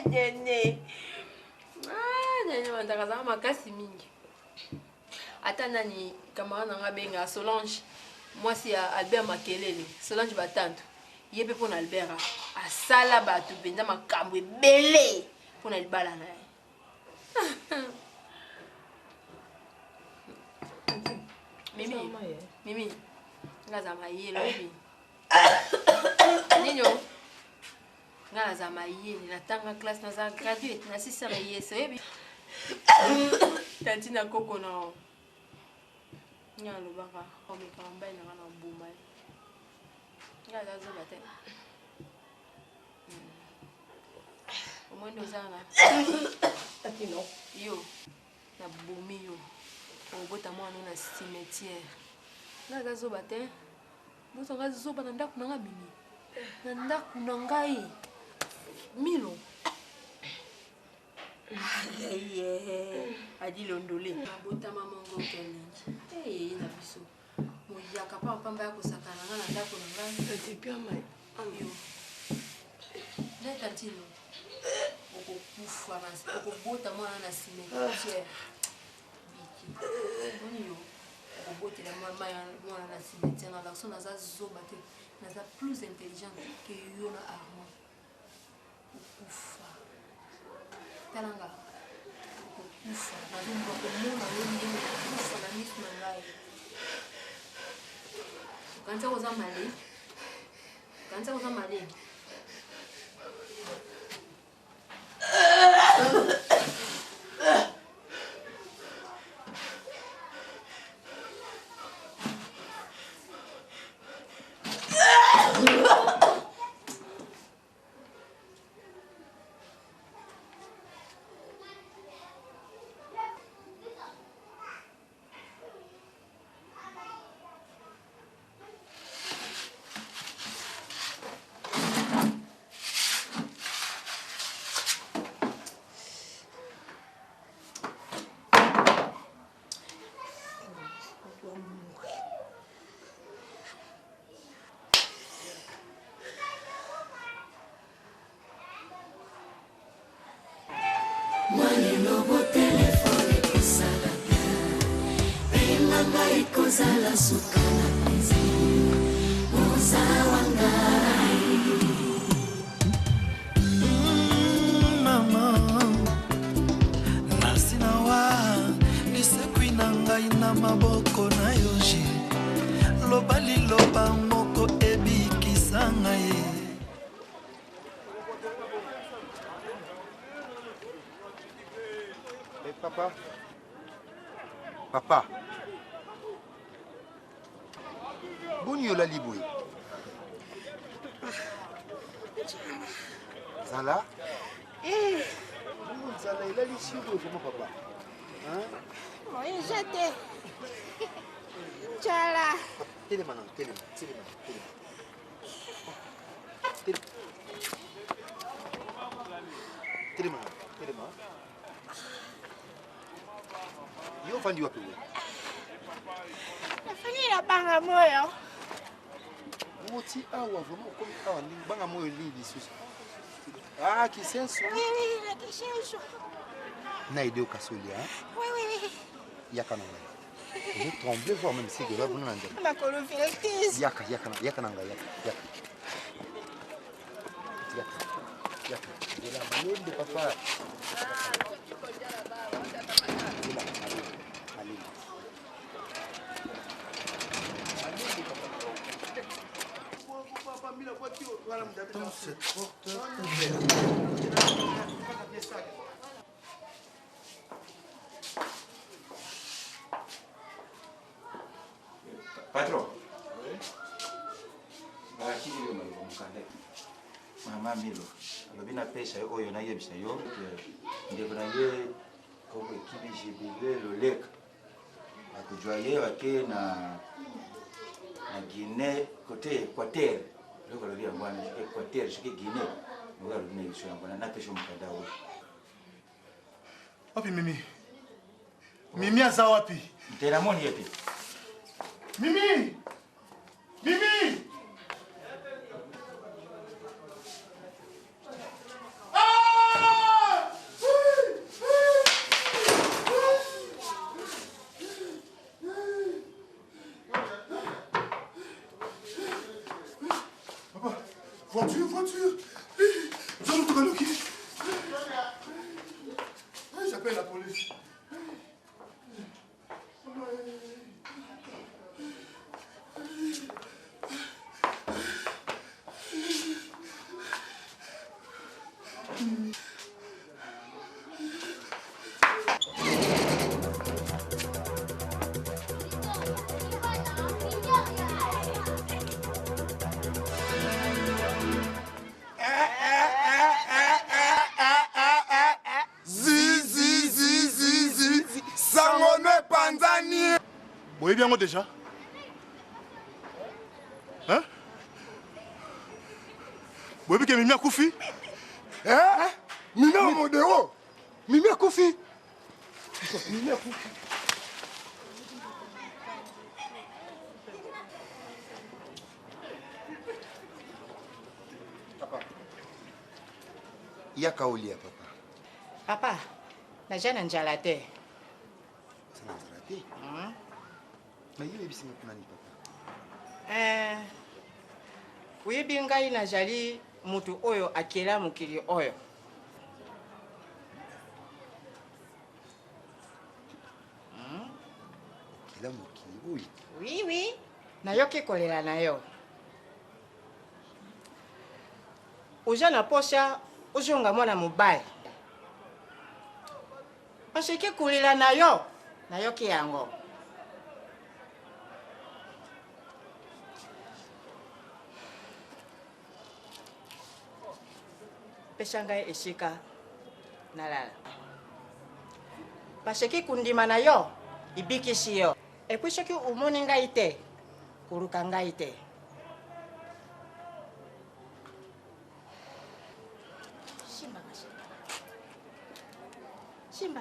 nene mandaka azala makasi mingi ata nani kamara nanga benga Solange mwasi ya Albert Makelele Solange batanto ye mpe mpo na Albert asala bato mpenza makambo ebele mpo na libala na ye Mimi ngaza mayelo ebi Nino ngaza mayelo natanga classe na graduate na sisere yeso ebi tanti na koko na nga alobaka omekaka mbai nanga na mbuma ye nga azazoba te omwende ozala na yo na bomi yo obota mwana na cimetière nga azazoba te bozanga azoba na ndako nanga mimi na ndako na ngai milo adi londole abotama mongo kelingi na biso moyaka pa pamba ya kosakana nga na ndako na ngai yo leta ntino okokufa okobota mwana na cimetière biki oni yo okobotela mwana na cimetière na garçon naza zoba te naza plus intelligente que yo na Armand okufa talanga okufa nazomba komona yo ndenge okufa na miso na ngai okanisa koza male kozala suka na plaisir moza wangai mama nasinawa lisekwi na ngai na maboko na yoji loba liloba moko ebikisa ngai Papa. Papa. Boni yola liboui. Zala? Zala, il a l'ici comment papa? Hein? Moi, j'étais. Tchala. Télémanon. Yo fandi wapi wewe? Nafanya la banga moyo. Moti awa vraiment comme awa ni banga moyo lili susu. Ah kisenso. Oui, la kisenso. Na idée au kasoli hein? Oui. Yaka nanga. J'ai tremblé voir même si que va venir nanga. Ma colophilactis. Yaka nanga yaka. De la manette de papa. Dans cette porte ouverte. Patron. Mama Milo. Alobi na pesa oyo na yebisa yo ndeko na ye koko ekibi jibile lolek. Akujwa ye wake na Guinée côté Équateur. Loko lobi yango na Équateur soki Guinée. Ngo lobi na yiso yango na pesa mukada wo. Wapi Mimi? Mimi aza wapi? Ntera moni yepi. Mimi! Papa, voiture! J'appelle la police. Boye bien moi déjà. Hein? Boye bien Mimi a Koufi. Hein? Mimi a Modéo. Mimi a Koufi. Mimi a Koufi. Ya kaulia papa. Papa, naja na njala te. Sana njala te. Na hiyo ebisi mkunani papa. Uyebi ngai najali mutu oyo akela mukili oyo. Kila mukili oyo. Oui, oui. Nayoki kolela na yo. Uja na posha uzonga mwana mobali. Asheke kolela na yo. Nayoki yango. Pesa ngai esika nalala. Basheki kundima na yo ibikisi yo. Epuis soki umoni ngai te koluka ngai te. Simba.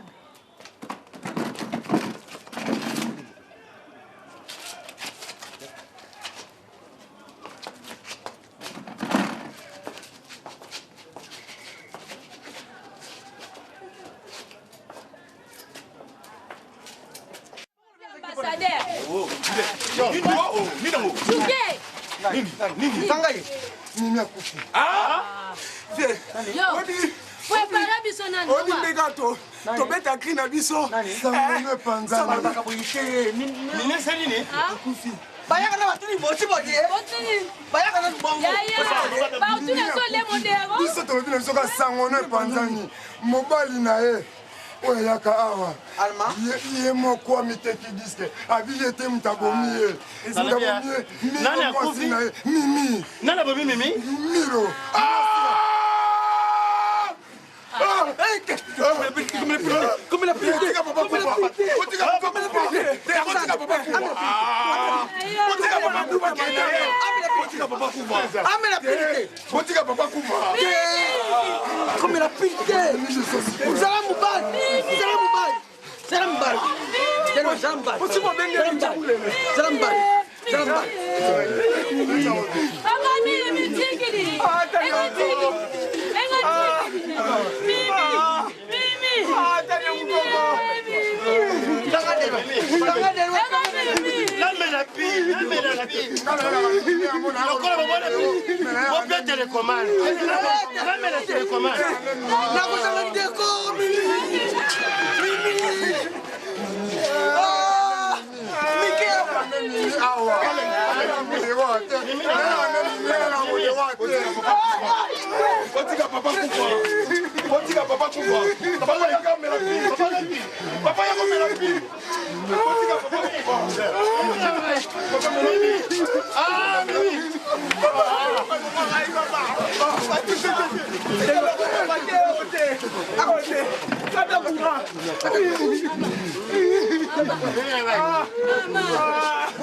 tobeta kri na biso bayaka na batuni boti bayaka na biso tolobi na biso kasangono epanzani mobali na ye oyo ayaka awa ye moko amiteki diske abi ye te mutu abomi ye mwasi na ye mimi nani abomi mimi miro Comme la pute,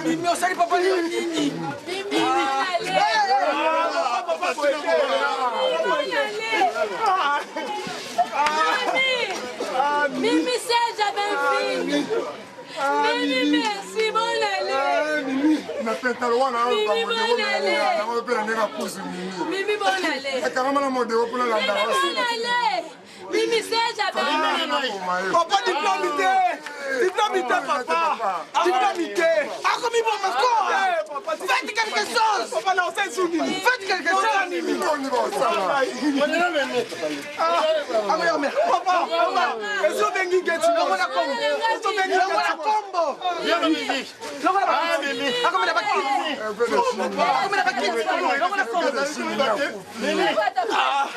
Mimi osali papa nini? Mimi c'est j'avais fini. Mimi merci bon aller. napetalo wana Mimi bon aller. Mimi bon aller. Kama na modelo pour la Mimi bon aller. Mimi c'est j'avais Papa diplômité. Diplômité papa. Diplômité. Ah comme il va encore. Faites quelque chose. Papa non c'est souni. Faites quelque chose. Ah mais papa. Eso dengi getu. Ngona kombo. Eso dengi ngona kombo. Viens musique. Ah bébé. Ah comme la bakiti. Ah comme la bakiti. Ngona kombo. Mimi. Ah.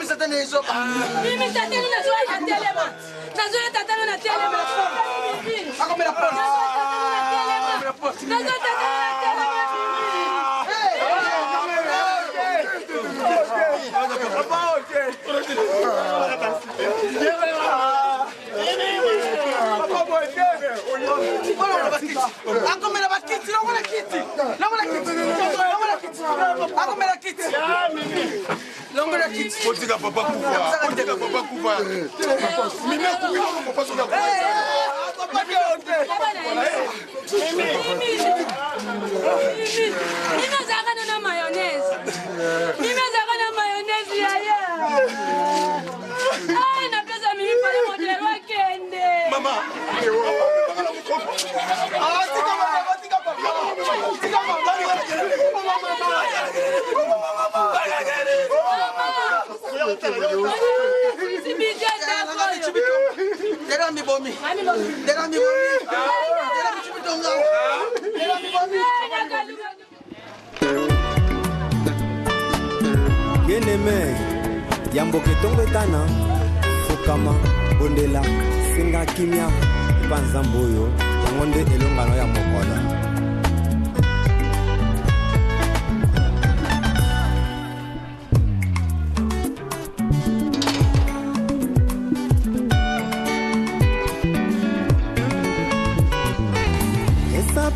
Mimi satani hizo. Mimi tatani na zoa ya telema. Na zoa tatani na telema. Ako mera pon. Na zoa tatani na telema. Papa, ok. akomela bakiti longola kiti akomela kiti longola kiti otika papa kufa mimi papa soka papa bionte mimi zakana na mayonnaise yaya na pesa mimi pale modelo wakende mama Bien-aimé, Yamboke Tongwetana, Fokama, Bondela, Senga Kimia, Panzamboyo, Yangonde Elongano ya Mokola.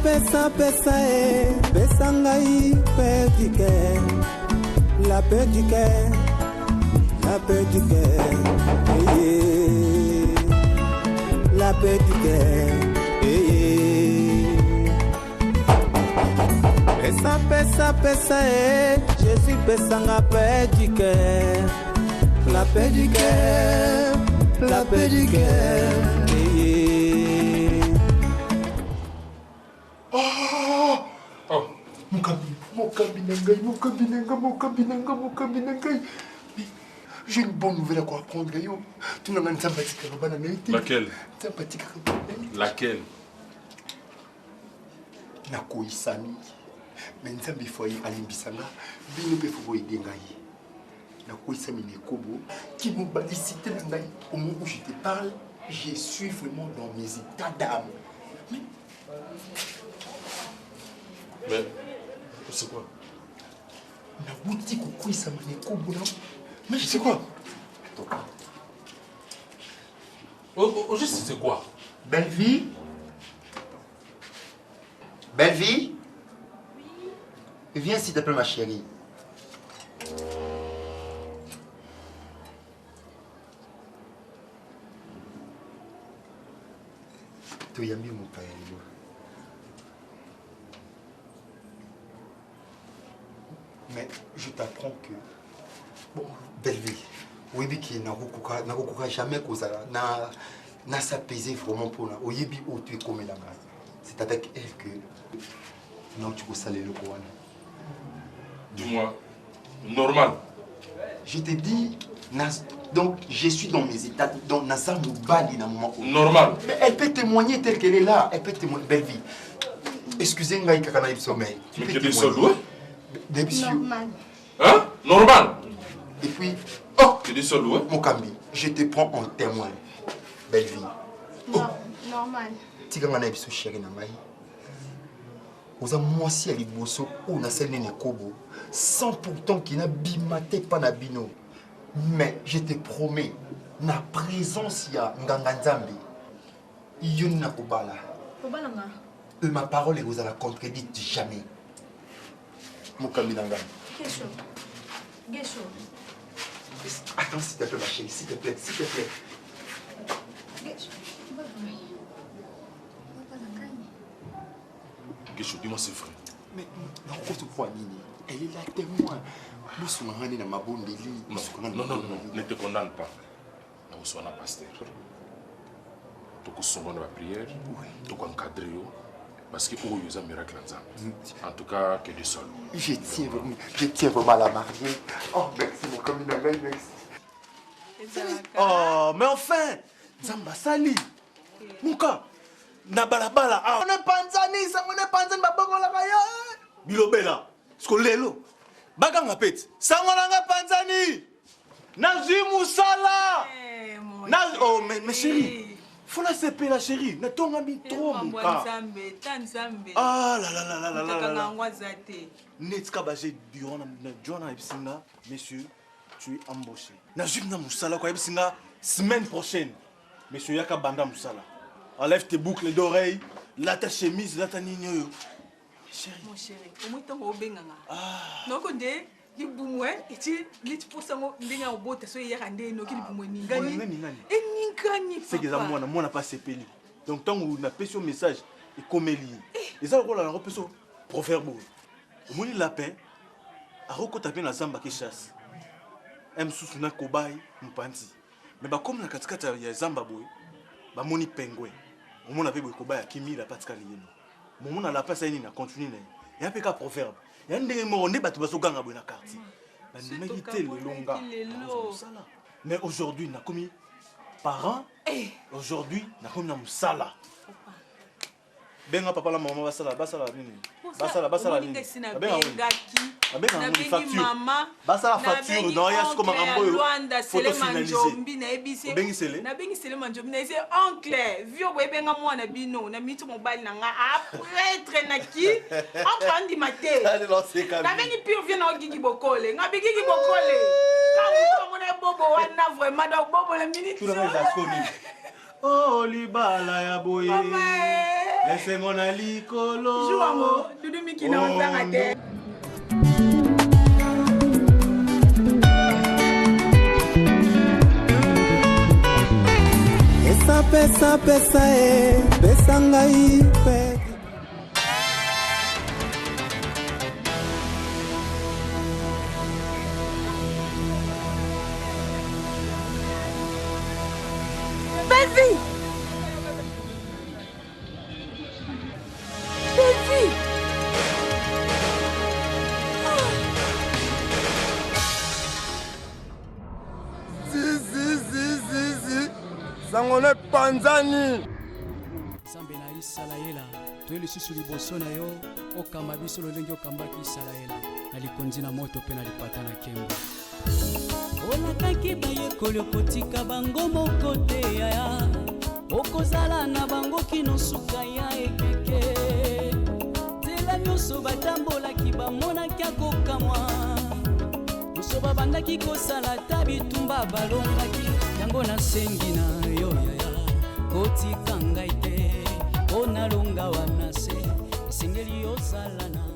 Pesa pesa ngai petike la petike la petike la petike pesa Jésus pesa nga petike la petike la petike J'ai une bonne nouvelle à quoi apprendre. Tu n'as pas Laquelle? Laquelle? Nakoi Sami. Mais Nzambi foyer alimbisanga. Bino pe faut aider ngai. Nakoi Sami Nekobo qui m'ont balicité ngai. Au moment où je te parle, je suis vraiment dans mes états d'âme. Mais c'est quoi? La boutique au quoi ça m'a mais je sais quoi? Au juste c'est quoi? Belle vie? Belle vie? Viens s'il te plaît ma chérie. Toyambi mon père. Mais je t'apprends que bon, belle vie. Oui, mais qui n'a jamais causé n'a s'apaisé vraiment pour la. Oyebi où tu es comme la main. C'est avec elle que non tu peux saler le coin. Dis-moi, normal. Je te dis, donc je suis dans mes états, donc Nasa Moubali dans moment. Normal. Mais elle peut témoigner telle qu'elle est là. Elle peut témoigner, belle vie. Excusez-moi, il y a un sommeil. Mais tu es seul, ouais? Normal. Hein? Normal. Et puis, oh, tu es seul, ouais? Mon Kambi, je te prends en témoin. Belle vie. Non, normal. Tika ngana biso chéri na ngai. Oza mwasi ya liboso o na sel nene kobo sans pourtant qu'il n'a bimaté pas na bino. Mais je te promets, na présence ya nganga nzambe. Yoni na kobala. Kobala nga. Ma parole est la contredite jamais. Mon Kambi nanga. Gesho. Attends s'il te plaît ma chérie, s'il te plaît. Gesho, dis-moi c'est vrai. Mais non, elle est là témoin. Non, ne te condamne pas. Nous sommes un pasteur. Tu as la prière, tu as encadré. Parce que vous avez un miracle. En tout cas, que du sol. Je tiens vraiment à la marier. Oh, merci mon communal, merci. Oh, mais enfin, Zamba Sali. Mouka, Nabalabala. On est panzani, ça on est panzani, babagola kaya. Bilobela, skolelo. Baganga pet. Sangolanga panzani. Nazimu sala. Oh, mais chérie. Faut la CP la chérie. Ne tombe trop Mouka. Ah là là là là là là là. Netka baje durant na John Epsinga, messieurs, tu es embauché. Nazim na musala kwa Epsinga semaine prochaine. Monsieur Yaka Banda musala. Enlève tes boucles d'oreilles, là ta chemise, là ta nini. Mon chéri, au moins tant au benganga. Donc on dit ki bumwe iti liti posango ndinga obota so ya rande no ki bumwe ningani. Ningani. C'est que ça moi n'a pas sepeli. Donc tant on a pêché au message et comme lié. Et ça on a repêché proverbe. Au moins lapin a recotaper na zamba qui chasse. Aime sous na cobaye mpanti. Mais bah comme na katikata ya zamba boy, bah moni pengwe. Au moins avec cobaye kimi la patika lié. Mon na lapin ça ni na continue na. Et un peu qu'à proverbe. Il y a un des mots, on est battu sur le quartier. Mais aujourd'hui, on a commis parents. Aujourd'hui, on a commis un sala. Benga papa la maman basala basala nini basala nini basala facture dans ya comme rambo photo finalisé bengi sele na bengi sele manjobi na c'est oncle vieux boy benga mwana bino na mitu mobile na nga prêtre na ki enfandi maté na bengi pire vient na gigi bokole nga bigi bokole quand on est bobo wana vraiment donc bobo la minute tout le monde a connu oh libala ya boye laissez-moi na likolo jouamo dudu miki na ontanga te pesa pesa ngai pe Baby! Sangone panzani Zambe na Isalaela to lisusu liboso na yo okamba biso lolenge okambaki Isalaela na likonzi na moto pe na lipata na kembo olakaki bayekoli okotika bango moko te yaya okozala na bango kino suka ya ekeke nzela nyonso batambolaki bamonaki akokamwa nyonso babandaki kosala ta bitumba balongaki yango nasengi na yo yaya kotika ngai te mpo nalonga wana se esengeli ozala na